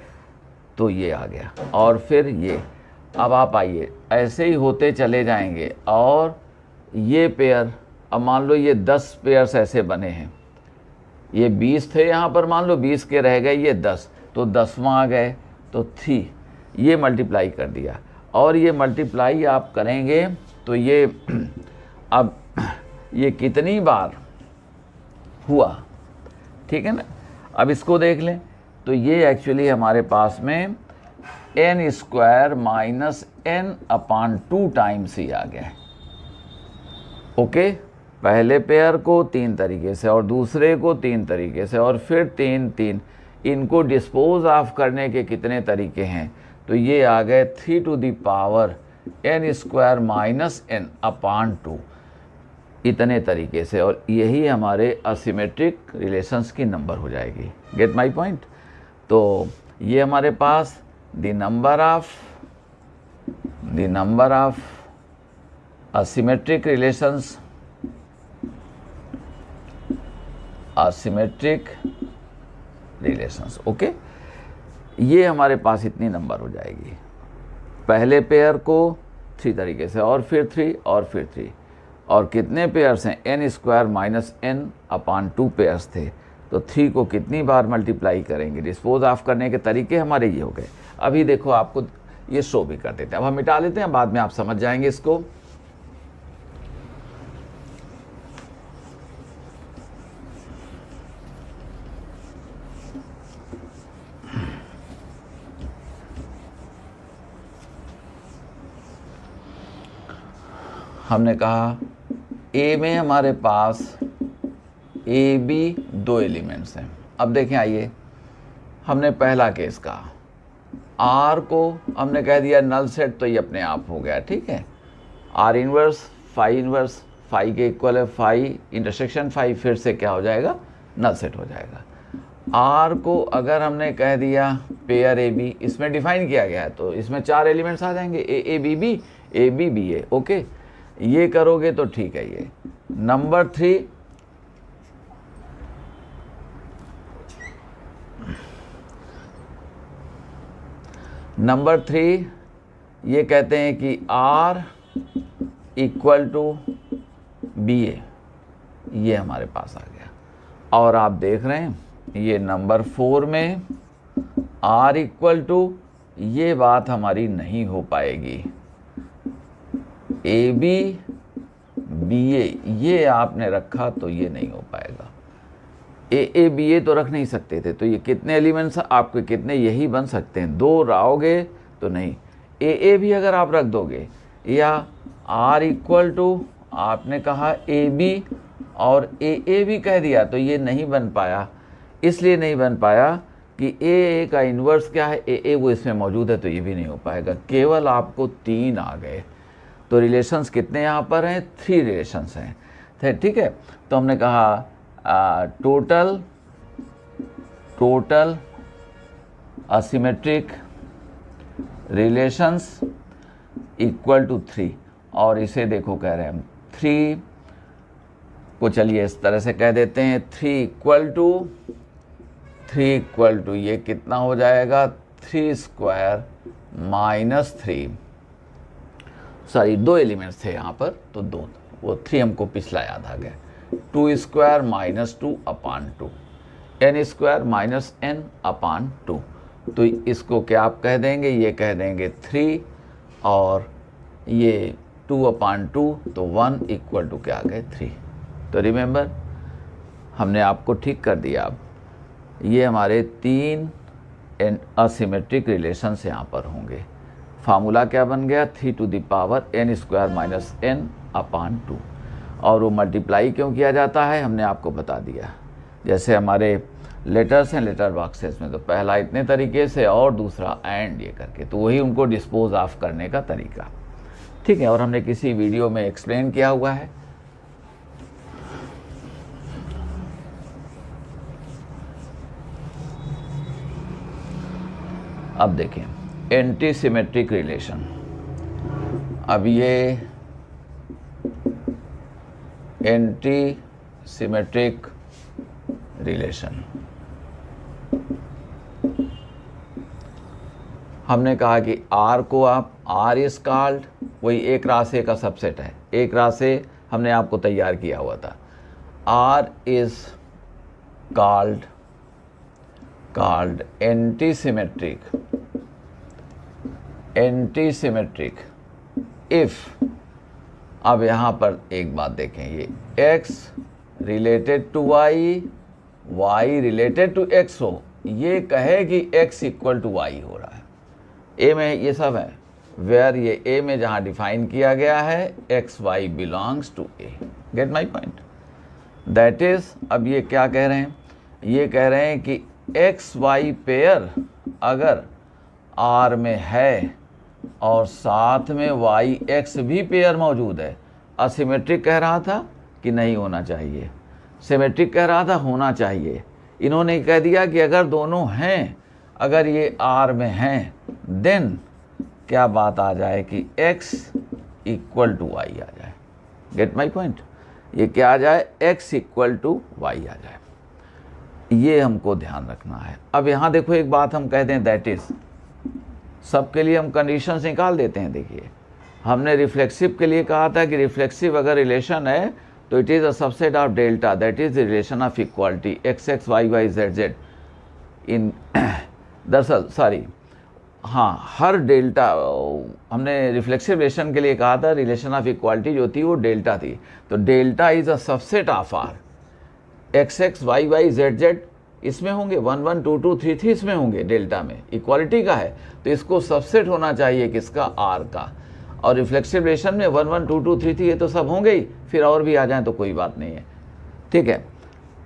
तो ये आ गया, और फिर ये। अब आप आइए, ऐसे ही होते चले जाएंगे, और ये पेयर, अब मान लो ये 10 पेयर्स ऐसे बने हैं, ये 20 थे यहाँ पर, मान लो 20 के रह गए ये 10, तो 10वां आ गए तो 3, ये मल्टीप्लाई कर दिया, और ये मल्टीप्लाई आप करेंगे तो ये अब ये कितनी बार हुआ, ठीक है ना। अब इसको देख लें तो ये एक्चुअली हमारे पास में n² - n/2 टाइम्स ही आ गया है, ओके। पहले पेयर को 3 तरीके से, और दूसरे को 3 तरीके से, और फिर 3, इनको डिस्पोज ऑफ करने के कितने तरीके हैं, तो ये आ गए 3⁻n² - n/2, इतने तरीके से, और यही हमारे असिमेट्रिक रिलेशंस की नंबर हो जाएगी। Get my point. तो ये हमारे पास the number of asymmetric relations, okay, ये हमारे पास इतनी नंबर हो जाएगी। पहले पेयर को 3 तरीके से, और फिर 3, और फिर 3, और कितने पेयर्स हैं, n² - n/2 पेयर्स थे, तो 3 को कितनी बार मल्टीप्लाई करेंगे, डिस्पोज ऑफ करने के तरीके हमारे ये हो गए। अभी देखो आपको ये शो भी कर देते हैं, अब हम मिटा लेते हैं, बाद में आप समझ जाएंगे इसको। हमने कहा ए में हमारे पास ए बी 2 एलिमेंट्स हैं। अब देखें, आइए, हमने पहला केस कहा, आर को हमने कह दिया नल सेट, तो ये अपने आप हो गया, ठीक है। आर इनवर्स फाई के इक्वल है, फाई इंटरसेक्शन फाई, फिर से क्या हो जाएगा, नल सेट हो जाएगा। आर को अगर हमने कह दिया पेयर ए बी, इसमें डिफाइन किया गया है, तो इसमें 4 एलिमेंट्स आ जाएंगे, A B B, A B B A, okay. ये करोगे तो ठीक है। ये नंबर 3, ये कहते हैं कि R = BA, ये हमारे पास आ गया। और आप देख रहे हैं ये नंबर 4 में R = ये बात हमारी नहीं हो पाएगी, AB BA ये आपने रखा तो ये नहीं हो पाएगा। AA BA तो रख नहीं सकते थे, तो ये कितने एलिमेंट्स आपके, कितने, यही बन सकते हैं, 2 रहोगे तो नहीं। AA भी अगर आप रख दोगे, या R = आपने कहा AB और AA भी कह दिया, तो ये नहीं बन पाया। इसलिए नहीं बन पाया कि AA का इन्वर्स क्या है, AA वो इसमें मौजूद है, तो ये भी नहीं हो पाएगा। केवल आपको 3 आ गए। तो रिलेशंस कितने यहाँ पर हैं, 3 रिलेशंस हैं, ठीक है। तो हमने कहा टोटल असिमेट्रिक रिलेशंस = 3, और इसे देखो कह रहे हैं हम 3 को, चलिए इस तरह से कह देते हैं, 3 = ये कितना हो जाएगा, 3² - 3, सॉरी 2 एलिमेंट्स थे यहाँ पर, तो 2, वो 3 हमको पिछला याद आ गया, 2 स्क्वायर माइनस 2 अपान 2, n square minus n upon 2। तो इसको क्या आप कह देंगे, ये कह देंगे 3 और ये 2 अपान 2, तो 1 इक्वल टू क्या आ गए 3। तो रिमेंबर हमने आपको ठीक कर दिया। अब ये हमारे 3 असिमेट्रिक रिलेशंस यहाँ पर होंगे। फार्मूला क्या बन गया, 3 to the power n square minus n upon 2। और वो मल्टीप्लाई क्यों किया जाता है हमने आपको बता दिया। जैसे हमारे लेटर्स हैं लेटर बॉक्सेस में, तो पहला इतने तरीके से और दूसरा एंड ये करके, तो वही उनको डिस्पोज ऑफ करने का तरीका, ठीक है। और हमने किसी वीडियो में एक्सप्लेन किया हुआ है। अब देखें एंटी सिमेट्रिक रिलेशन। अब ये एंटी सिमेट्रिक रिलेशन हमने कहा कि R को आप R इज कॉल्ड, वही एक राशि का सबसेट है, एक राशि हमने आपको तैयार किया हुआ था। R is called anti symmetric if, अब यहाँ पर एक बात देखें, ये x related to y related to x हो, ये कहे कि x इक्वल टू y हो रहा है। ए में ये सब है, वेयर ये ए में जहाँ डिफाइन किया गया है X Y belongs to A. Get my point, that is, अब ये क्या कह रहे हैं, ये कह रहे हैं कि एक्स वाई पेयर अगर आर में है और साथ में वाई एक्स भी पेयर मौजूद है, असिमेट्रिक कह रहा था कि नहीं होना चाहिए, सिमेट्रिक कह रहा था होना चाहिए। इन्होंने कह दिया कि अगर दोनों हैं, अगर ये आर में हैं, देन क्या बात आ जाए कि x इक्वल टू वाई आ जाए। गेट माई पॉइंट, ये क्या आ जाए, x इक्वल टू वाई आ जाए, ये हमको ध्यान रखना है। अब यहाँ देखो एक बात हम कहते हैं, दैट इज, सबके लिए हम कंडीशंस निकाल देते हैं। देखिए हमने रिफ्लेक्सिव के लिए कहा था कि रिफ्लेक्सिव अगर रिलेशन है तो it is a subset of delta, that is the relation of equality X X Y Y Z Z in दरअसल सॉरी हाँ, हर डेल्टा, हमने रिफ्लेक्सिव रिलेशन के लिए कहा था रिलेशन ऑफ इक्वालिटी जो थी वो डेल्टा थी, तो delta is a subset of R, X X Y Y Z Z इसमें होंगे, 1 1 2 2 3 3 इसमें होंगे, डेल्टा में इक्वालिटी का है, तो इसको सबसेट होना चाहिए किसका, आर का। और रिफ्लेक्सिव रिलेशन में 1 1 2 2 3 3 ये तो सब होंगे ही, फिर और भी आ जाएं तो कोई बात नहीं है, ठीक है।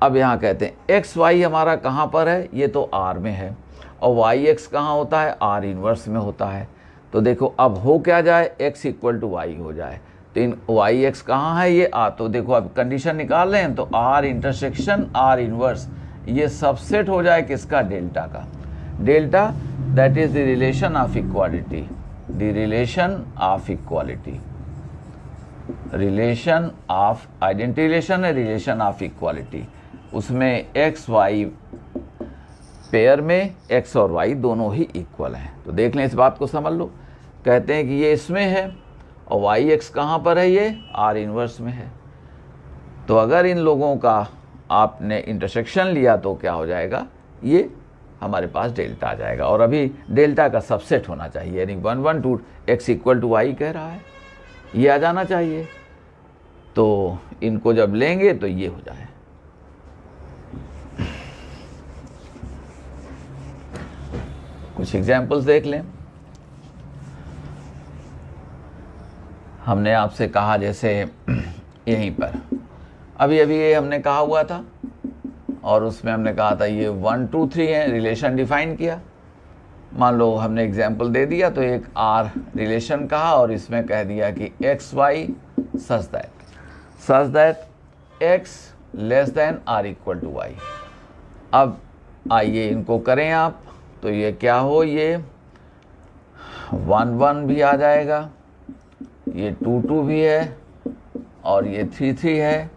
अब यहाँ कहते हैं एक्स वाई हमारा कहाँ पर है, ये तो आर में है, और वाई एक्स कहाँ होता है, आर इन्वर्स में होता है। तो देखो अब हो क्या जाए, एक्स इक्वल टू वाई हो जाए, तो इन वाई एक्स कहाँ है, ये आ, तो देखो अब कंडीशन निकाल रहे हैं, तो आर इंटरसेक्शन आर इन्वर्स ये सबसेट हो जाए किसका, डेल्टा का। Delta that is the relation of equality, the relation of equality, relation of identity relation है, रिलेशन ऑफ इक्वालिटी, उसमें एक्स वाई पेयर में x और y दोनों ही इक्वल हैं। तो देख लें, इस बात को समझ लो, कहते हैं कि ये इसमें है और वाई एक्स कहाँ पर है, ये आर इन्वर्स में है। तो अगर इन लोगों का आपने इंटरसेक्शन लिया तो क्या हो जाएगा, ये हमारे पास डेल्टा आ जाएगा, और अभी डेल्टा का सबसेट होना चाहिए, यानी 1 1 2 x इक्वल टू वाई कह रहा है, ये आ जाना चाहिए। तो इनको जब लेंगे तो ये हो जाए। कुछ एग्जाम्पल्स देख लें। हमने आपसे कहा जैसे यहीं पर अभी अभी ये हमने कहा हुआ था, और उसमें हमने कहा था ये 1 2 3 है, रिलेशन डिफाइन किया। मान लो हमने एग्जाम्पल दे दिया, तो एक आर रिलेशन कहा और इसमें कह दिया कि X Y such that X less than or equal to Y. अब आइए इनको करें आप, तो ये क्या हो, ये 1 1 भी आ जाएगा, ये 2 2 भी है, और ये 3 3 है।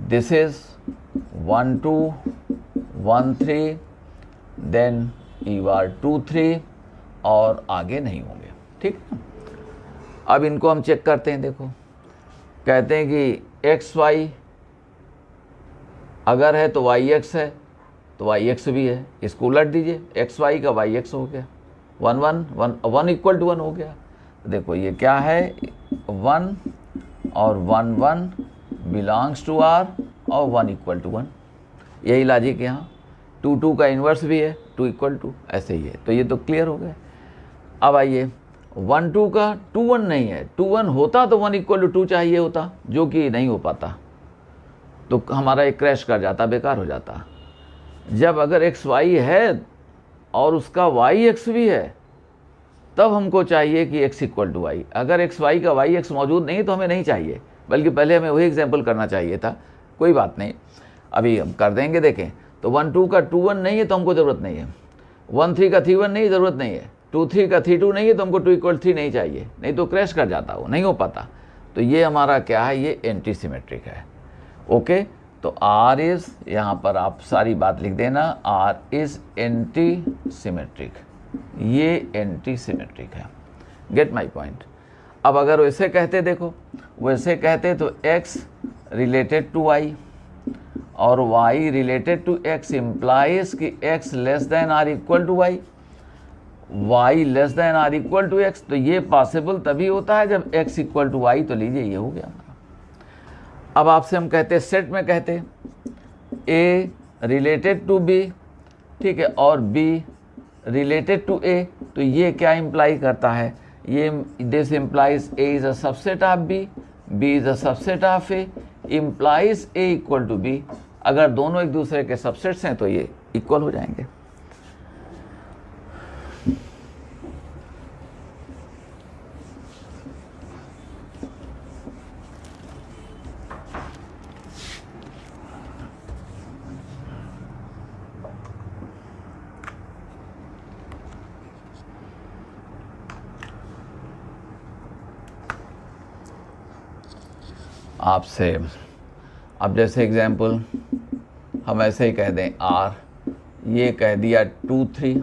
This is 1 2 1 3, then you are 2 3, और आगे नहीं होंगे, ठीक है। अब इनको हम चेक करते हैं। देखो कहते हैं कि एक्स वाई अगर है तो वाई एक्स है तो वाई एक्स भी है, इसको उलट दीजिए, एक्स वाई का वाई एक्स हो गया, 1 1 1 1 इक्वल टू 1 हो गया। तो देखो ये क्या है, 1 और 1 1 बिलोंग्स टू आर और 1 इक्वल टू 1, यही लॉजिक यहाँ। 2 2 का इन्वर्स भी है, 2 इक्वल टू, ऐसे ही है। तो ये तो क्लियर हो गया। अब आइए 1 2 का 2 1 नहीं है, 2 1 होता तो 1 इक्वल टू 2 चाहिए होता, जो कि नहीं हो पाता, तो हमारा एक क्रैश कर जाता, बेकार हो जाता। जब अगर एक्स वाई है और उसका वाई एक्स भी है, तब हमको चाहिए कि एक्स इक्वल टू वाई। अगर एक्स वाई का वाई एक्स मौजूद नहीं तो हमें नहीं चाहिए, बल्कि पहले हमें वही एग्जाम्पल करना चाहिए था। कोई बात नहीं, अभी हम कर देंगे। देखें तो 1 2 का 2 1 नहीं है तो हमको ज़रूरत नहीं है, 1 3 का 3 1 नहीं, ज़रूरत नहीं है, 2 3 का 3 2 नहीं है तो हमको 2 इक्वल 3 नहीं चाहिए, नहीं तो क्रैश कर जाता, वो नहीं हो पाता। तो ये हमारा क्या है, ये एंटी सिमेट्रिक है। ओके, तो आर इज़, यहाँ पर आप सारी बात लिख देना, आर इज़ एंटी सिमेट्रिक, ये एंटी सिमेट्रिक है। Get my point. अब अगर वैसे कहते, देखो वैसे कहते तो x रिलेटेड टू y और y related to x implies कि x less than or equal to y, y less than or equal to x। तो ये पॉसिबल तभी होता है जब x इक्वल टू y। तो लीजिए ये हो गया हमारा। अब आपसे हम कहते सेट में कहते a रिलेटेड टू b, ठीक है, और b रिलेटेड टू a, तो ये क्या इम्प्लाई करता है, ये this implies a is a subset of b, b is a subset of a, implies a equal to b। अगर दोनों एक दूसरे के सबसेट्स हैं तो ये इक्वल हो जाएंगे। आपसे अब जैसे एग्जाम्पल हम ऐसे ही कह दें आर, ये कह दिया 2 3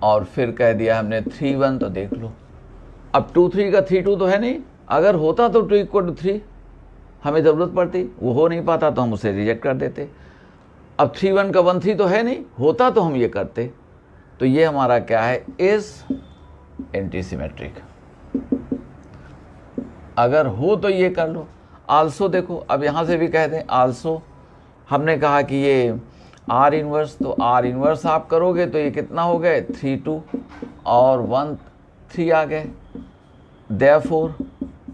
और फिर कह दिया हमने 3 1, तो देख लो अब 2 3 का 3 2 तो है नहीं, अगर होता तो 2 इक्वल टू 3 हमें ज़रूरत पड़ती, वो हो नहीं पाता तो हम उसे रिजेक्ट कर देते। अब 3 1 का 1 3 तो है नहीं, होता तो हम ये करते। तो ये हमारा क्या है, इज़ एंटी सिमेट्रिक। अगर हो तो ये कर लो। आल्सो देखो, अब यहाँ से भी कह दें आल्सो, हमने कहा कि ये आर इन्वर्स, तो आर इन्वर्स आप करोगे तो ये कितना हो गए, 3 2 और 1 3 आ गए। Therefore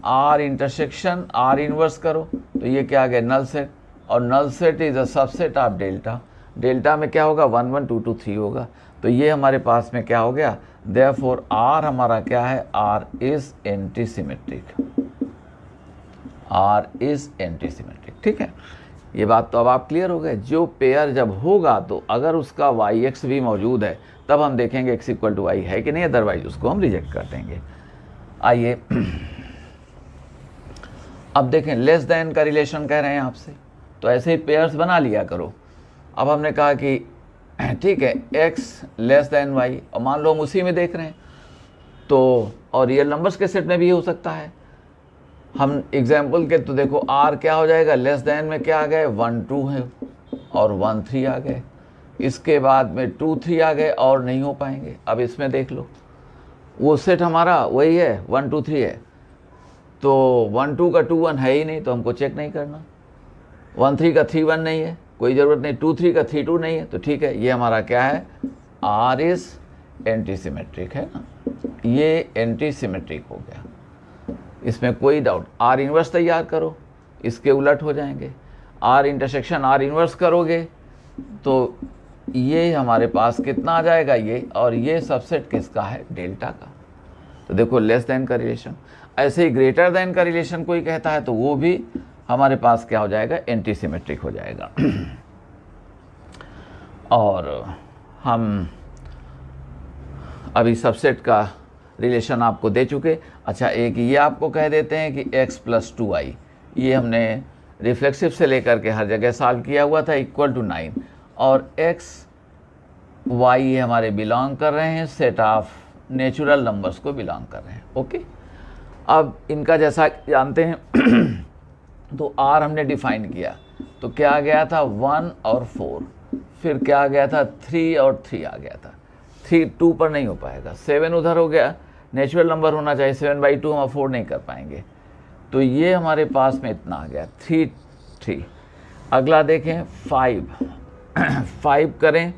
R intersection R inverse करो तो ये क्या आ गया, नल सेट, और null set is a subset of delta. Delta में क्या होगा, 1 1 2 2 3 होगा। तो ये हमारे पास में क्या हो गया, देयरफॉर आर हमारा क्या है, R is anti symmetric, R is anti symmetric. ठीक है, ये बात तो अब आप क्लियर हो गए। जो पेयर जब होगा तो अगर उसका वाई एक्स भी मौजूद है तब हम देखेंगे एक्स इक्वल टू वाई है कि नहीं, अदरवाइज उसको हम रिजेक्ट कर देंगे। आइए अब देखें, लेस देन का रिलेशन कह रहे हैं आपसे, तो ऐसे ही पेयर्स बना लिया करो। अब हमने कहा कि ठीक है एक्स लेस देन वाई, और मान लो हम उसी में देख रहे हैं तो, और रियल नंबर्स के सेट में भी हो सकता है। हम एग्जाम्पल के तो देखो आर क्या हो जाएगा, लेस देन में क्या आ गए, 1 2 है और 1 3 आ गए, इसके बाद में 2 3 आ गए और नहीं हो पाएंगे। अब इसमें देख लो वो सेट हमारा वही है, 1 2 3 है, तो 1 2 का 2 1 है ही नहीं तो हमको चेक नहीं करना, 1 3 का 3 1 नहीं है, कोई ज़रूरत नहीं, 2 3 का 3 2 नहीं है, तो ठीक है, ये हमारा क्या है, आर इज़ एंटी सिमेट्रिक है ना, ये एंटी सिमेट्रिक हो गया, इसमें कोई डाउट। आर इन्वर्स तैयार करो, इसके उलट हो जाएंगे। आर इंटरसेक्शन आर इन्वर्स करोगे तो ये हमारे पास कितना आ जाएगा, ये, और ये सबसेट किसका है, डेल्टा का। तो देखो लेस देन का रिलेशन। ऐसे ही ग्रेटर देन का रिलेशन कोई कहता है तो वो भी हमारे पास क्या हो जाएगा, एंटी सिमेट्रिक हो जाएगा। और हम अभी सबसेट का रिलेशन आपको दे चुके। अच्छा, एक ये आपको कह देते हैं कि x प्लस 2i, ये हमने रिफ्लेक्सिव से लेकर के हर जगह सॉल्व किया हुआ था, इक्वल टू 9, और x y ये हमारे बिलोंग कर रहे हैं सेट ऑफ नेचुरल नंबर्स को बिलोंग कर रहे हैं। ओके, अब इनका जैसा जानते हैं तो R हमने डिफाइन किया, तो क्या आ गया था 1 और 4, फिर क्या आ गया था 3 और 3 आ गया था। 3 2 पर नहीं हो पाएगा, 7 उधर हो गया, नेचुरल नंबर होना चाहिए, 7/2 हम अफोर्ड नहीं कर पाएंगे, तो ये हमारे पास में इतना आ गया 3 3। अगला देखें 5 5 करें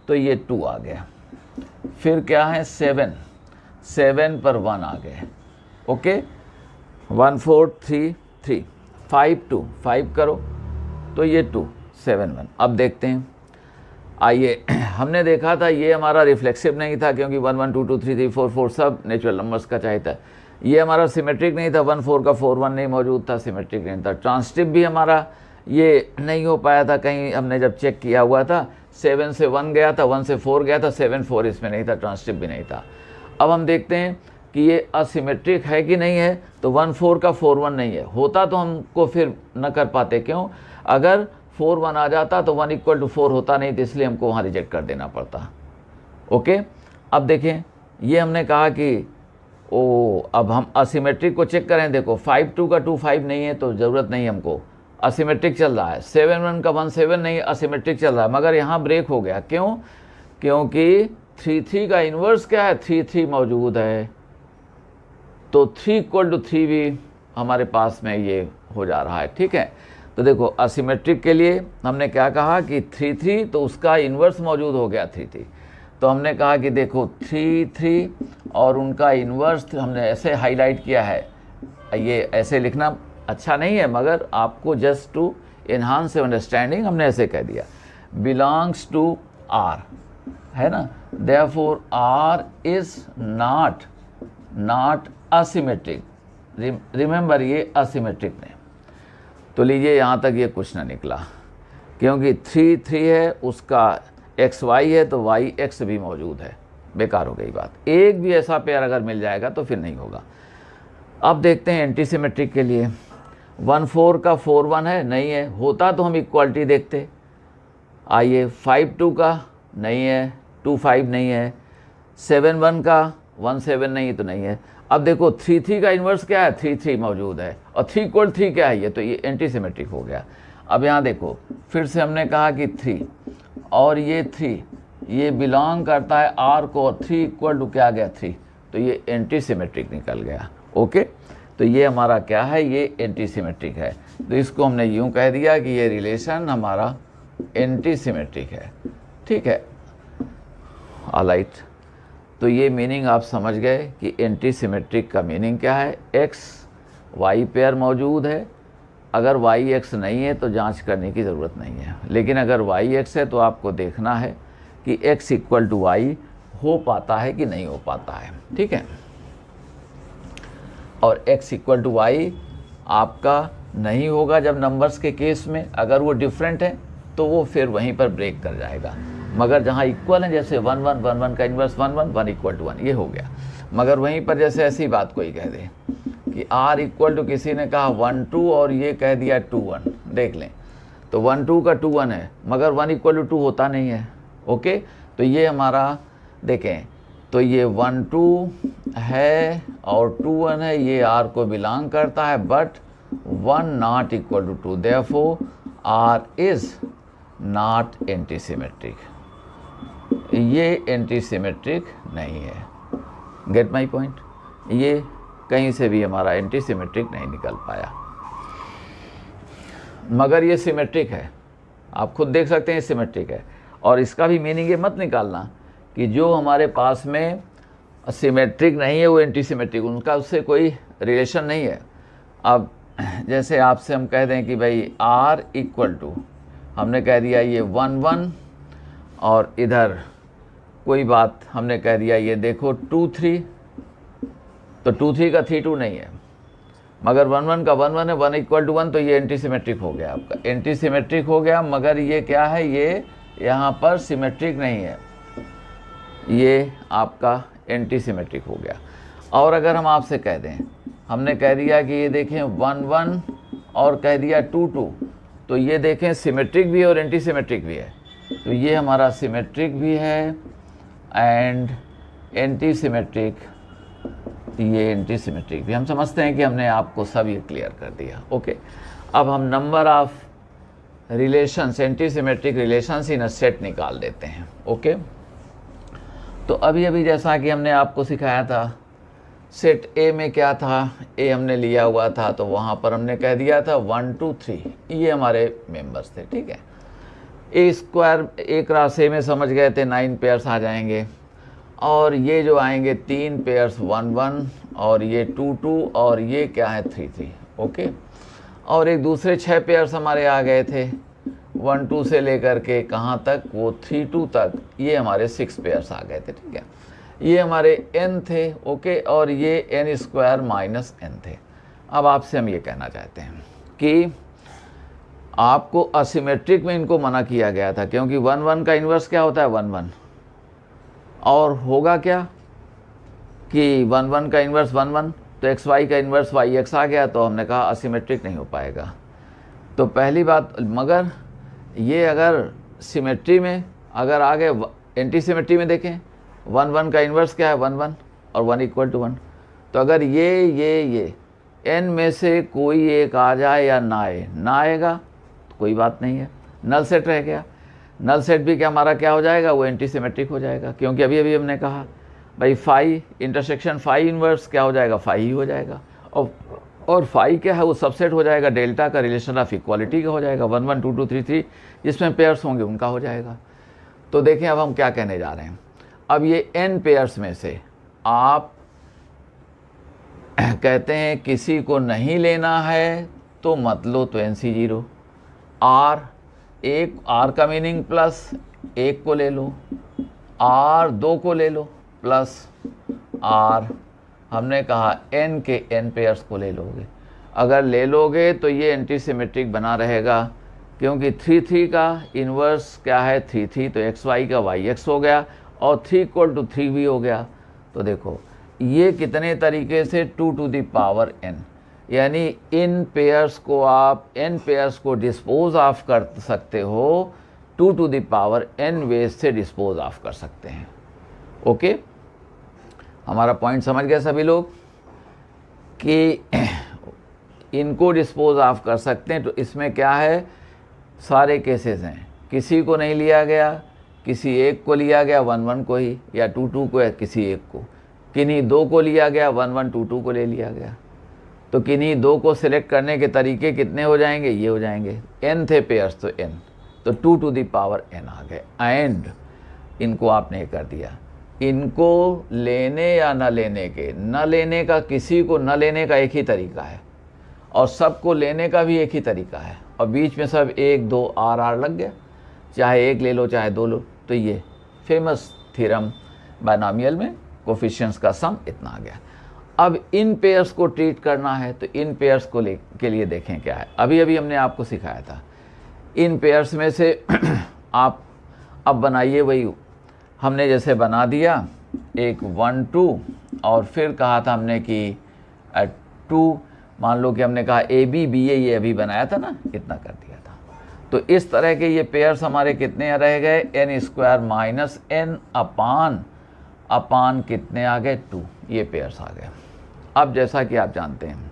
तो ये 2 आ गया, फिर क्या है 7 7 पर 1 आ गए, ओके 1 4 3 3 5 2 5 करो तो ये 2 7 1। अब देखते हैं, आइए हमने देखा था ये हमारा रिफ्लेक्सिव नहीं था क्योंकि 1 1 2 2 3 3 4 4 सब नेचुरल नंबर्स का चाहिए था। ये हमारा सिमेट्रिक नहीं था, 1 4 का 4 1 नहीं मौजूद था, सिमेट्रिक नहीं था। ट्रांसटिव भी हमारा ये नहीं हो पाया था, कहीं हमने जब चेक किया हुआ था 7 से 1 गया था, 1 से 4 गया था, 7 4 इसमें नहीं था, ट्रांसटिव भी नहीं था। अब हम देखते हैं कि ये असिमेट्रिक है कि नहीं है, तो 1 4 का 4 1 नहीं है, होता तो हमको फिर न कर पाते, क्यों, अगर 4 1 आ जाता तो 1 = 4 होता नहीं, तो इसलिए हमको वहाँ रिजेक्ट कर देना पड़ता। ओके, अब देखें ये हमने कहा कि अब हम असिमेट्रिक को चेक करें, देखो 5 2 का 2 5 नहीं है तो ज़रूरत नहीं हमको, असिमेट्रिक चल रहा है। 7 1 का 1 7 नहीं, असिमेट्रिक चल रहा है, मगर यहाँ ब्रेक हो गया, क्यों, क्योंकि 3 3 का इन्वर्स क्या है, 3 3 मौजूद है, तो 3 = 3 भी हमारे पास में ये हो जा रहा है, ठीक है। तो देखो असिमेट्रिक के लिए हमने क्या कहा कि 3 3, तो उसका इन्वर्स मौजूद हो गया 3 3, तो हमने कहा कि देखो 3 3 और उनका इन्वर्स हमने ऐसे हाईलाइट किया है, ये ऐसे लिखना अच्छा नहीं है मगर आपको जस्ट टू एनहांस अंडरस्टैंडिंग हमने ऐसे कह दिया, बिलोंग्स टू R, है ना, therefore R is not asymmetric. Remember ये असिमेट्रिक नहीं, तो लीजिए यहाँ तक ये कुछ ना निकला, क्योंकि 3 3 है, उसका x y है तो y x भी मौजूद है, बेकार हो गई बात। एक भी ऐसा पेयर अगर मिल जाएगा तो फिर नहीं होगा। अब देखते हैं एंटी सिमेट्रिक के लिए, 1 4 का 4 1 है, नहीं है, होता तो हम इक्वालिटी देखते। आइए 5 2 का नहीं है, 2 5 नहीं है, 7 1 का 1 7 नहीं तो नहीं है। अब देखो 3 3 का इन्वर्स क्या है, 3 3 मौजूद है, और 3 = 3 क्या है, ये तो ये एंटी सिमेट्रिक हो गया। अब यहाँ देखो फिर से हमने कहा कि 3 और ये 3 ये बिलोंग करता है R को, और 3 = क्या गया 3, तो ये एंटी सिमेट्रिक निकल गया। ओके, तो ये हमारा क्या है, ये एंटी सिमेट्रिक है, तो इसको हमने यूँ कह दिया कि ये रिलेशन हमारा एंटी सिमेट्रिक है, ठीक है, ऑलराइट। तो ये मीनिंग आप समझ गए कि एंटी सिमेट्रिक का मीनिंग क्या है, x y पेयर मौजूद है, अगर y x नहीं है तो जांच करने की ज़रूरत नहीं है, लेकिन अगर y x है तो आपको देखना है कि x = y हो पाता है कि नहीं हो पाता है, ठीक है। और x = y आपका नहीं होगा जब नंबर्स के केस में, अगर वो डिफरेंट है तो वो फिर वहीं पर ब्रेक कर जाएगा, मगर जहाँ इक्वल है, जैसे 1 1 1 1 का इन्वर्स 1 1 1 = 1, ये हो गया। मगर वहीं पर जैसे ऐसी बात कोई कह दे कि R = किसी ने कहा 1 2 और ये कह दिया 2 1, देख लें तो 1 2 का 2 1 है, मगर 1 = 2 होता नहीं है। ओके, तो ये हमारा देखें, तो ये 1 2 है और 2 1 है, ये R को बिलोंग करता है, but 1 not equal to 2, therefore R is not antisymmetric, ये एंटीसिमेट्रिक नहीं है। गेट माई पॉइंट, ये कहीं से भी हमारा एंटीसिमेट्रिक नहीं निकल पाया, मगर ये सिमेट्रिक है, आप खुद देख सकते हैं सिमेट्रिक है। और इसका भी मीनिंग ये मत निकालना कि जो हमारे पास में सिमेट्रिक नहीं है वो एंटीसिमेट्रिक, उनका उससे कोई रिलेशन नहीं है। अब जैसे आपसे हम कह दें कि भाई R = हमने कह दिया ये 1 1, और इधर कोई बात हमने कह दिया ये देखो 2 3, तो 2 3 का 3 2 नहीं है, मगर 1 1 का 1 1 है, 1 = 1, तो ये एंटीसिमेट्रिक हो गया, आपका एंटीसिमेट्रिक हो गया, मगर ये क्या है, ये यहाँ पर सिमेट्रिक नहीं है, ये आपका एंटीसिमेट्रिक हो गया। और अगर हम आपसे कह दें, हमने कह दिया कि ये देखें 1 1 और कह दिया 2 2, तो ये देखें सिमेट्रिक भी है और एंटीसिमेट्रिक भी है, तो ये हमारा सिमेट्रिक भी है एंड एंटीसिमेट्रिक, ये एंटीसिमेट्रिक भी। हम समझते हैं कि हमने आपको सब ये क्लियर कर दिया। ओके, अब हम number of relations, anti symmetric relations in a set निकाल देते हैं। ओके, तो अभी अभी जैसा कि हमने आपको सिखाया था, सेट ए में क्या था, ए हमने लिया हुआ था, तो वहाँ पर हमने कह दिया था 1 2 3 ये हमारे मेंबर्स थे। ठीक है, ए स्क्वायर ए क्रॉस ए में समझ गए थे 9 पेयर्स आ जाएंगे, और ये जो आएंगे 3 पेयर्स 1 1, और ये 2 2, और ये क्या है 3 3। ओके, और एक दूसरे 6 पेयर्स हमारे आ गए थे 1 2 से लेकर के कहाँ तक, वो 3 2 तक, ये हमारे 6 पेयर्स आ गए थे। ठीक है, ये हमारे n थे। ओके, और ये n स्क्वायर माइनस n थे। अब आपसे हम ये कहना चाहते हैं कि आपको असिमेट्रिक में इनको मना किया गया था, क्योंकि 1 1 का इन्वर्स क्या होता है 1 1, और होगा क्या कि 1 1 का इन्वर्स 1 1, तो एक्स वाई का इन्वर्स वाई एक्स आ गया, तो हमने कहा असिमेट्रिक नहीं हो पाएगा। तो पहली बात, मगर ये अगर सिमेट्री में अगर आ गए, एंटी सिमेट्री में देखें 1 1 का इन्वर्स क्या है 1 1, और 1 इक्वल टू 1, तो अगर ये n में से कोई एक आ जाए या ना आए, ना आएगा तो कोई बात नहीं है, नल सेट रह गया। नल सेट भी क्या हमारा क्या हो जाएगा, वो एंटी सिमेट्रिक हो जाएगा, क्योंकि अभी अभी हमने कहा भाई फाई इंटरसेक्शन फाई इन्वर्स क्या हो जाएगा, फाई ही हो जाएगा, और फाई क्या है, वो सबसेट हो जाएगा डेल्टा का, रिलेशन ऑफ इक्वालिटी का हो जाएगा, 1 1 2 2 3 3 जिसमें पेयर्स होंगे उनका हो जाएगा। तो देखें अब हम क्या कहने जा रहे हैं। अब ये n पेयर्स में से आप कहते हैं किसी को नहीं लेना है तो मत लो, तो NC0 R, एक R का मीनिंग प्लस 1 को ले लो, R 2 को ले लो, प्लस R हमने कहा n के n पेयर्स को ले लोगे। अगर ले लोगे तो ये एंटी सिमेट्रिक बना रहेगा, क्योंकि 3 3 का इन्वर्स क्या है 3 3, तो एक्स वाई का वाई एक्स हो गया, और 3 इक्वल टू 3 भी हो गया। तो देखो ये कितने तरीके से 2 टू द पावर n, यानी इन पेयर्स को आप n पेयर्स को डिस्पोज ऑफ कर सकते हो, 2 to the power n ways से डिस्पोज ऑफ कर सकते हैं। ओके, हमारा पॉइंट समझ गए सभी लोग कि इनको डिस्पोज ऑफ कर सकते हैं। तो इसमें क्या है, सारे केसेस हैं, किसी को नहीं लिया गया, किसी एक को लिया गया 1 1 को ही, या 2 2 को, या किसी एक को, किन्हीं 2 को लिया गया 1 1 2 2 को ले लिया गया। तो किन्हीं 2 को सिलेक्ट करने के तरीके कितने हो जाएंगे, ये हो जाएंगे, n थे पेयर्स तो n, तो 2 टू द पावर n आ गए, एंड इनको आपने कर दिया। इनको लेने या न लेने के, न लेने का, किसी को न लेने का एक ही तरीका है, और सबको लेने का भी एक ही तरीका है, और बीच में सब 1 2 R लग गया, चाहे 1 ले लो चाहे 2 लो। तो ये फेमस थ्योरम बायनॉमियल में कोफिशिएंट्स का सम इतना आ गया। अब इन पेयर्स को ट्रीट करना है, तो इन पेयर्स को के लिए देखें क्या है, अभी अभी हमने आपको सिखाया था। इन पेयर्स में से आप अब बनाइए, वही हमने जैसे बना दिया, एक 1 2, और फिर कहा था हमने कि 2, मान लो कि हमने कहा AB BA, ये अभी बनाया था ना, इतना कर दिया था। तो इस तरह के ये पेयर्स हमारे कितने रह गए, n स्क्वायर माइनस n अपान कितने आ गए 2, ये पेयर्स आ गए। अब जैसा कि आप जानते हैं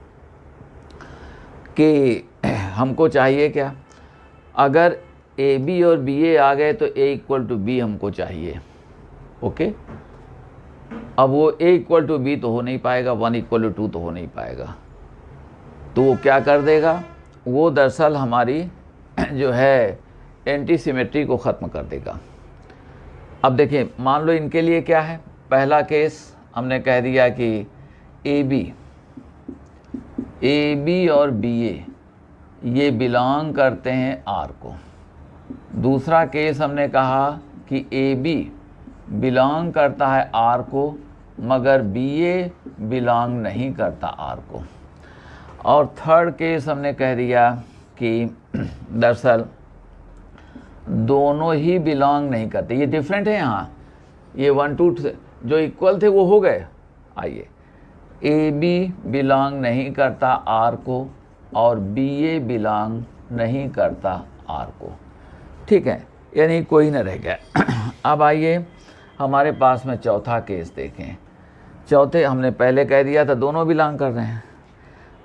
कि हमको चाहिए क्या, अगर AB और BA आ गए तो A इक्वल टू B हमको चाहिए। ओके, अब वो A इक्वल टू B तो हो नहीं पाएगा, 1 इक्वल टू 2 तो हो नहीं पाएगा, तो वो क्या कर देगा, वो दरअसल हमारी जो है एंटी सिमेट्री को ख़त्म कर देगा। अब देखिए, मान लो इनके लिए क्या है, पहला केस हमने कह दिया कि AB और BA ये बिलोंग करते हैं R को। दूसरा केस हमने कहा कि AB बिलोंग करता है R को, मगर BA बिलोंग नहीं करता R को। और थर्ड केस हमने कह दिया कि दरअसल दोनों ही बिलोंग नहीं करते, ये डिफरेंट है। यहाँ ये 1 2 जो इक्वल थे वो हो गए। आइए, AB बिलोंग नहीं करता R को, और BA बिलोंग नहीं करता R को। ठीक है, यानी कोई न रह गया। अब आइए हमारे पास में चौथा केस देखें। चौथे हमने पहले कह दिया था दोनों बिलोंग कर रहे हैं।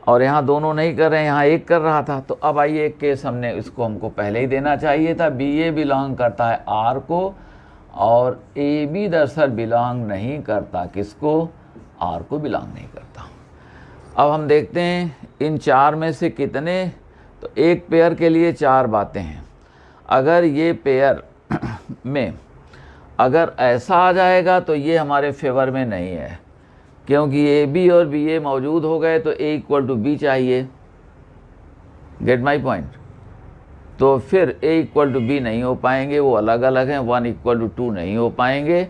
और यहाँ दोनों नहीं कर रहे हैं, यहाँ एक कर रहा था। तो अब आइए एक केस हमको पहले ही देना चाहिए था। बी ए बिलोंग करता है आर को और ए बी दरअसल बिलोंग नहीं करता किसको, आर को बिलोंग नहीं करता। अब हम देखते हैं इन चार में से कितने, तो एक पेयर के लिए चार बातें हैं। अगर ये पेयर में अगर ऐसा आ जाएगा तो ये हमारे फेवर में नहीं है, क्योंकि ए बी और बी ए मौजूद हो गए तो ए इक्वल टू बी चाहिए। Gate my point. तो फिर ए इक्वल टू बी नहीं हो पाएंगे, वो अलग अलग हैं। 1 इक्वल टू 2 नहीं हो पाएंगे,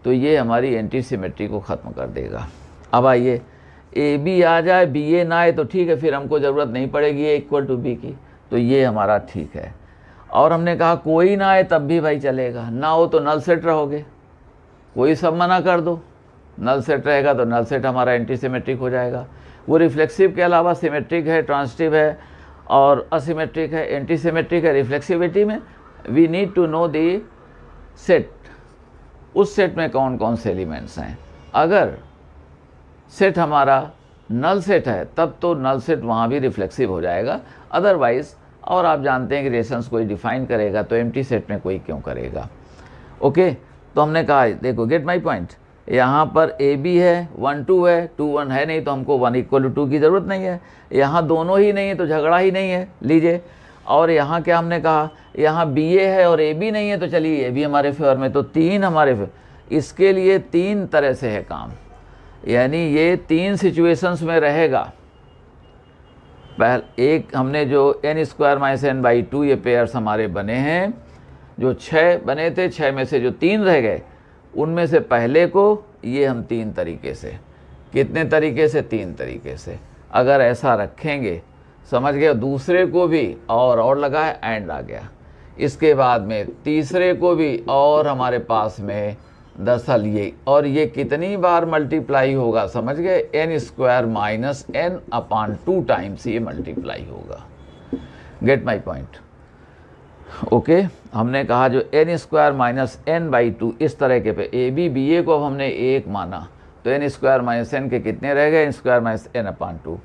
तो ये हमारी एंटी सिमेट्री को ख़त्म कर देगा। अब आइए ए बी आ जाए, बी ए ना आए तो ठीक है, फिर हमको ज़रूरत नहीं पड़ेगी ए इक्वल टू बी की, तो ये हमारा ठीक है। और हमने कहा कोई ना आए तब भी भाई चलेगा, ना हो तो नल सेट रहोगे, कोई सब मना कर दो, नल सेट रहेगा तो नल सेट हमारा एंटी सिमेट्रिक हो जाएगा। वो रिफ्लेक्सिव के अलावा सिमेट्रिक है, ट्रांजिटिव है और असिमेट्रिक है, एंटी सिमेट्रिक है। रिफ्लेक्सिविटी में we need to know the set, उस सेट में कौन कौन से एलिमेंट्स हैं। अगर सेट हमारा नल सेट है तब तो नल सेट वहाँ भी रिफ्लेक्सिव हो जाएगा, अदरवाइज़, और आप जानते हैं कि रिलेशंस कोई डिफाइन करेगा तो एम्प्टी सेट में कोई क्यों करेगा। ओके, तो हमने कहा देखो, गेट माई पॉइंट, यहाँ पर ए बी है, 1 2 है, 2 1 है नहीं तो हमको 1 इक्वल टू 2 की ज़रूरत नहीं है। यहाँ दोनों ही नहीं है तो झगड़ा ही नहीं है, लीजिए। और यहाँ क्या हमने कहा, यहाँ बी ए है और ए बी नहीं है, तो चलिए ए बी हमारे फेवर में, तो 3 हमारे फेवर। इसके लिए 3 तरह से है काम, यानी ये 3 सिचुएशंस में रहेगा। पहले एक हमने जो n² - n/2 ये पेयर्स हमारे बने हैं, जो 6 बने थे, 6 में से जो 3 रह गए, उनमें से पहले को ये हम 3 तरीके से, कितने तरीके से, 3 तरीके से अगर ऐसा रखेंगे, समझ गए। दूसरे को भी और लगा है, एंड आ गया। इसके बाद में तीसरे को भी, और हमारे पास में दरअसल ये, और ये कितनी बार मल्टीप्लाई होगा, समझ गए, n² - n/2 टाइम्स ये मल्टीप्लाई होगा। Gate my point. ओके, हमने कहा जो n² - n/2 इस तरह के पे ए बी बी ए को अब हमने 1 माना, तो n² - n के कितने रह गए, n² - n/2।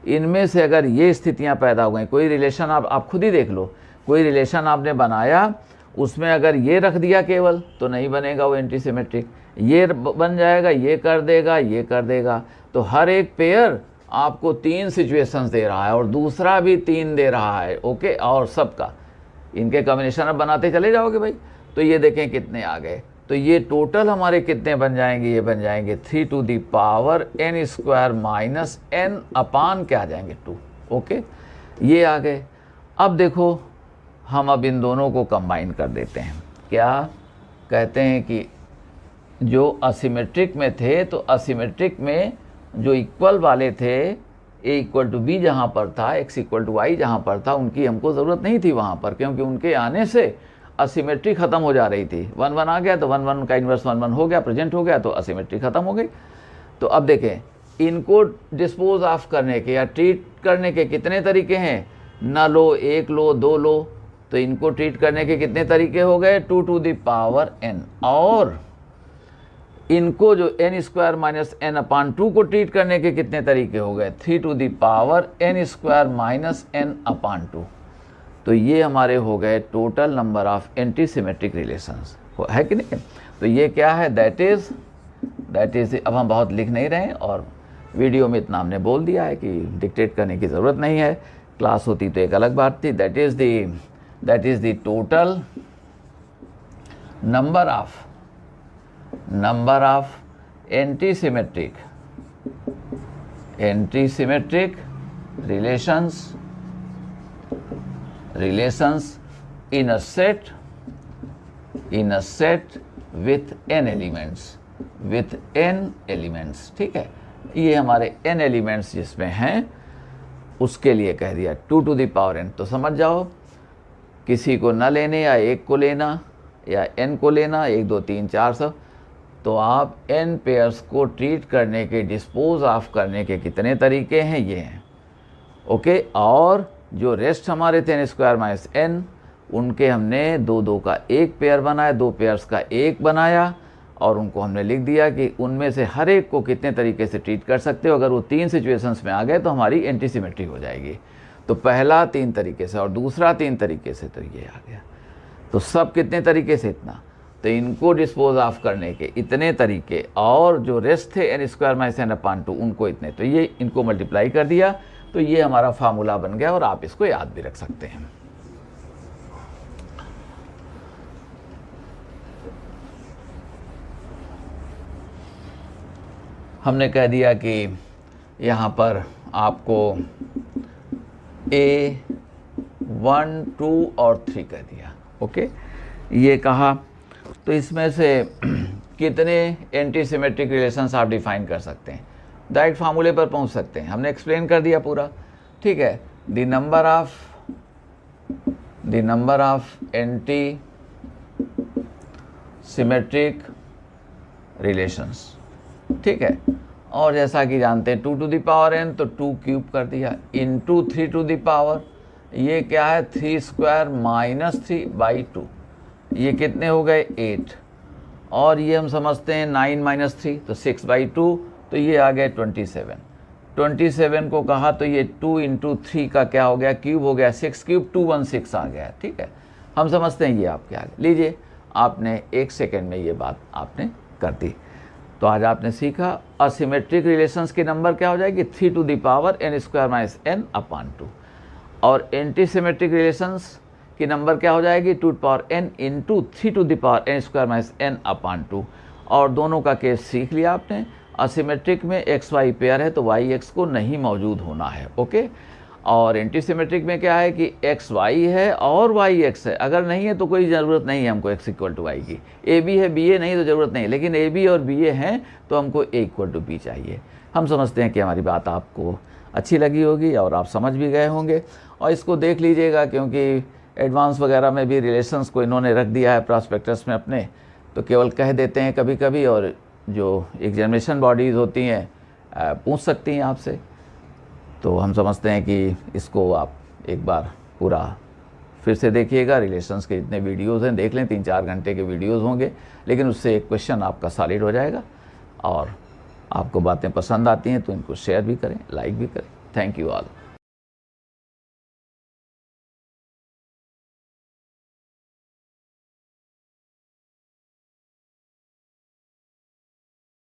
इनमें से अगर ये स्थितियां पैदा हो गई, कोई रिलेशन आप खुद ही देख लो, कोई रिलेशन आपने बनाया, उसमें अगर ये रख दिया केवल तो नहीं बनेगा वो एंटी सिमेट्रिक, ये बन जाएगा, ये कर देगा, ये कर देगा। तो हर एक पेयर आपको 3 सिचुएशंस दे रहा है और दूसरा भी 3 दे रहा है। ओके, और सबका इनके कॉम्बिनेशन अब बनाते चले जाओगे भाई। तो ये देखें कितने आ गए, तो ये टोटल हमारे कितने बन जाएंगे, ये बन जाएंगे 3 to the power n² - n upon क्या आ जाएंगे 2। ओके, ये आ गए। अब देखो हम अब इन दोनों को कंबाइन कर देते हैं। क्या कहते हैं कि जो असिमेट्रिक में थे, तो असिमेट्रिक में जो इक्वल वाले थे, ए इक्वल टू बी जहाँ पर था, एक्स इक्वल टू वाई जहाँ पर था, उनकी हमको ज़रूरत नहीं थी वहाँ पर, क्योंकि उनके आने से असिमेट्री ख़त्म हो जा रही थी। 1 1 आ गया तो 1 1 का इन्वर्स 1 1 हो गया, प्रेजेंट हो गया, तो असिमेट्री ख़त्म हो गई। तो अब देखें, इनको डिस्पोज ऑफ करने के या ट्रीट करने के कितने तरीके हैं, न लो, 1 लो, 2 लो, तो इनको ट्रीट करने के कितने तरीके हो गए, 2 टू दी पावर n। और इनको जो n² - n/2 को ट्रीट करने के कितने तरीके हो गए, 3 to the power n² - n/2। तो ये हमारे हो गए total number of anti symmetric relations, है कि नहीं। तो ये क्या है, दैट इज अब हम बहुत लिख नहीं रहे हैं, और वीडियो में इतना हमने बोल दिया है कि डिक्टेट करने की ज़रूरत नहीं है। क्लास होती तो एक अलग बात थी। That is the total number of anti symmetric relations in a set with n elements, ठीक है। ये हमारे n एलिमेंट्स जिसमें हैं उसके लिए कह दिया 2 टू दी पावर n। तो समझ जाओ, किसी को न लेने या एक को लेना या n को लेना, 1 2 3 4 सब, तो आप n पेयर्स को ट्रीट करने के, डिस्पोज ऑफ करने के कितने तरीके हैं, ये हैं। ओके, और जो रेस्ट हमारे थे n² - n, उनके हमने 2 2 का एक पेयर बनाया, 2 पेयर्स का एक बनाया, और उनको हमने लिख दिया कि उनमें से हर एक को कितने तरीके से ट्रीट कर सकते हो। अगर वो 3 सिचुएशंस में आ गए तो हमारी एंटी सिमेट्री हो जाएगी। तो पहला 3 तरीके से और दूसरा 3 तरीके से, तो ये आ गया। तो सब कितने तरीके से? इतना। तो इनको डिस्पोज ऑफ करने के इतने तरीके, और जो रेस्ट थे n² - n/2 उनको इतने, तो ये इनको मल्टीप्लाई कर दिया। तो ये हमारा फार्मूला बन गया और आप इसको याद भी रख सकते हैं। हमने कह दिया कि यहाँ पर आपको A1, 2 और 3 कह दिया। ओके, ये कहा। तो इसमें से कितने एंटी सिमेट्रिक रिलेशंस आप डिफाइन कर सकते हैं? डायरेक्ट फार्मूले पर पहुंच सकते हैं, हमने एक्सप्लेन कर दिया पूरा। ठीक है, the number of anti symmetric relations. ठीक है, और जैसा कि जानते हैं 2 to the power n, तो 2 क्यूब कर दिया इंटू 3 to the power, ये क्या है 3² - 3/2, ये कितने हो गए 8, और ये हम समझते हैं 9 - 3 तो 6/2, तो ये आ गए 27। 27 को कहा तो ये 2 × 3 का क्या हो गया, क्यूब हो गया, 6 क्यूब 216 आ गया। ठीक है, हम समझते हैं ये आपके आगे। लीजिए, आपने 1 सेकेंड में ये बात आपने कर दी। तो आज आपने सीखा असिमेट्रिक रिलेशंस की नंबर क्या हो जाएगी 3 to the power n² - n/2, और एंटी सिमेट्रिक रिलेशंस की नंबर क्या हो जाएगी 2 to the power n × 3 to the power n² - n/2। और दोनों का केस सीख लिया आपने। असिमेट्रिक में एक्स वाई पेयर है तो वाई एक्स को नहीं मौजूद होना है। ओके, और एंटी सिमेट्रिक में क्या है कि एक्स वाई है और वाई एक्स है। अगर नहीं है तो कोई ज़रूरत नहीं है हमको x = y की। ए बी है बी ए नहीं तो ज़रूरत नहीं, लेकिन ए बी और बी ए हैं तो हमको a = b चाहिए। हम समझते हैं कि हमारी बात आपको अच्छी लगी होगी और आप समझ भी गए होंगे। और इसको देख लीजिएगा, क्योंकि एडवांस वगैरह में भी रिलेशंस को इन्होंने रख दिया है प्रॉस्पेक्टस में अपने, तो केवल कह देते हैं कभी कभी, और जो एग्जामिनेशन बॉडीज़ होती हैं पूछ सकती हैं आपसे। तो हम समझते हैं कि इसको आप एक बार पूरा फिर से देखिएगा। रिलेशंस के जितने वीडियोज़ हैं देख लें, 3-4 घंटे के वीडियोज़ होंगे, लेकिन उससे एक क्वेश्चन आपका सॉलिड हो जाएगा। और आपको बातें पसंद आती हैं तो इनको शेयर भी करें, लाइक भी करें। Thank you all.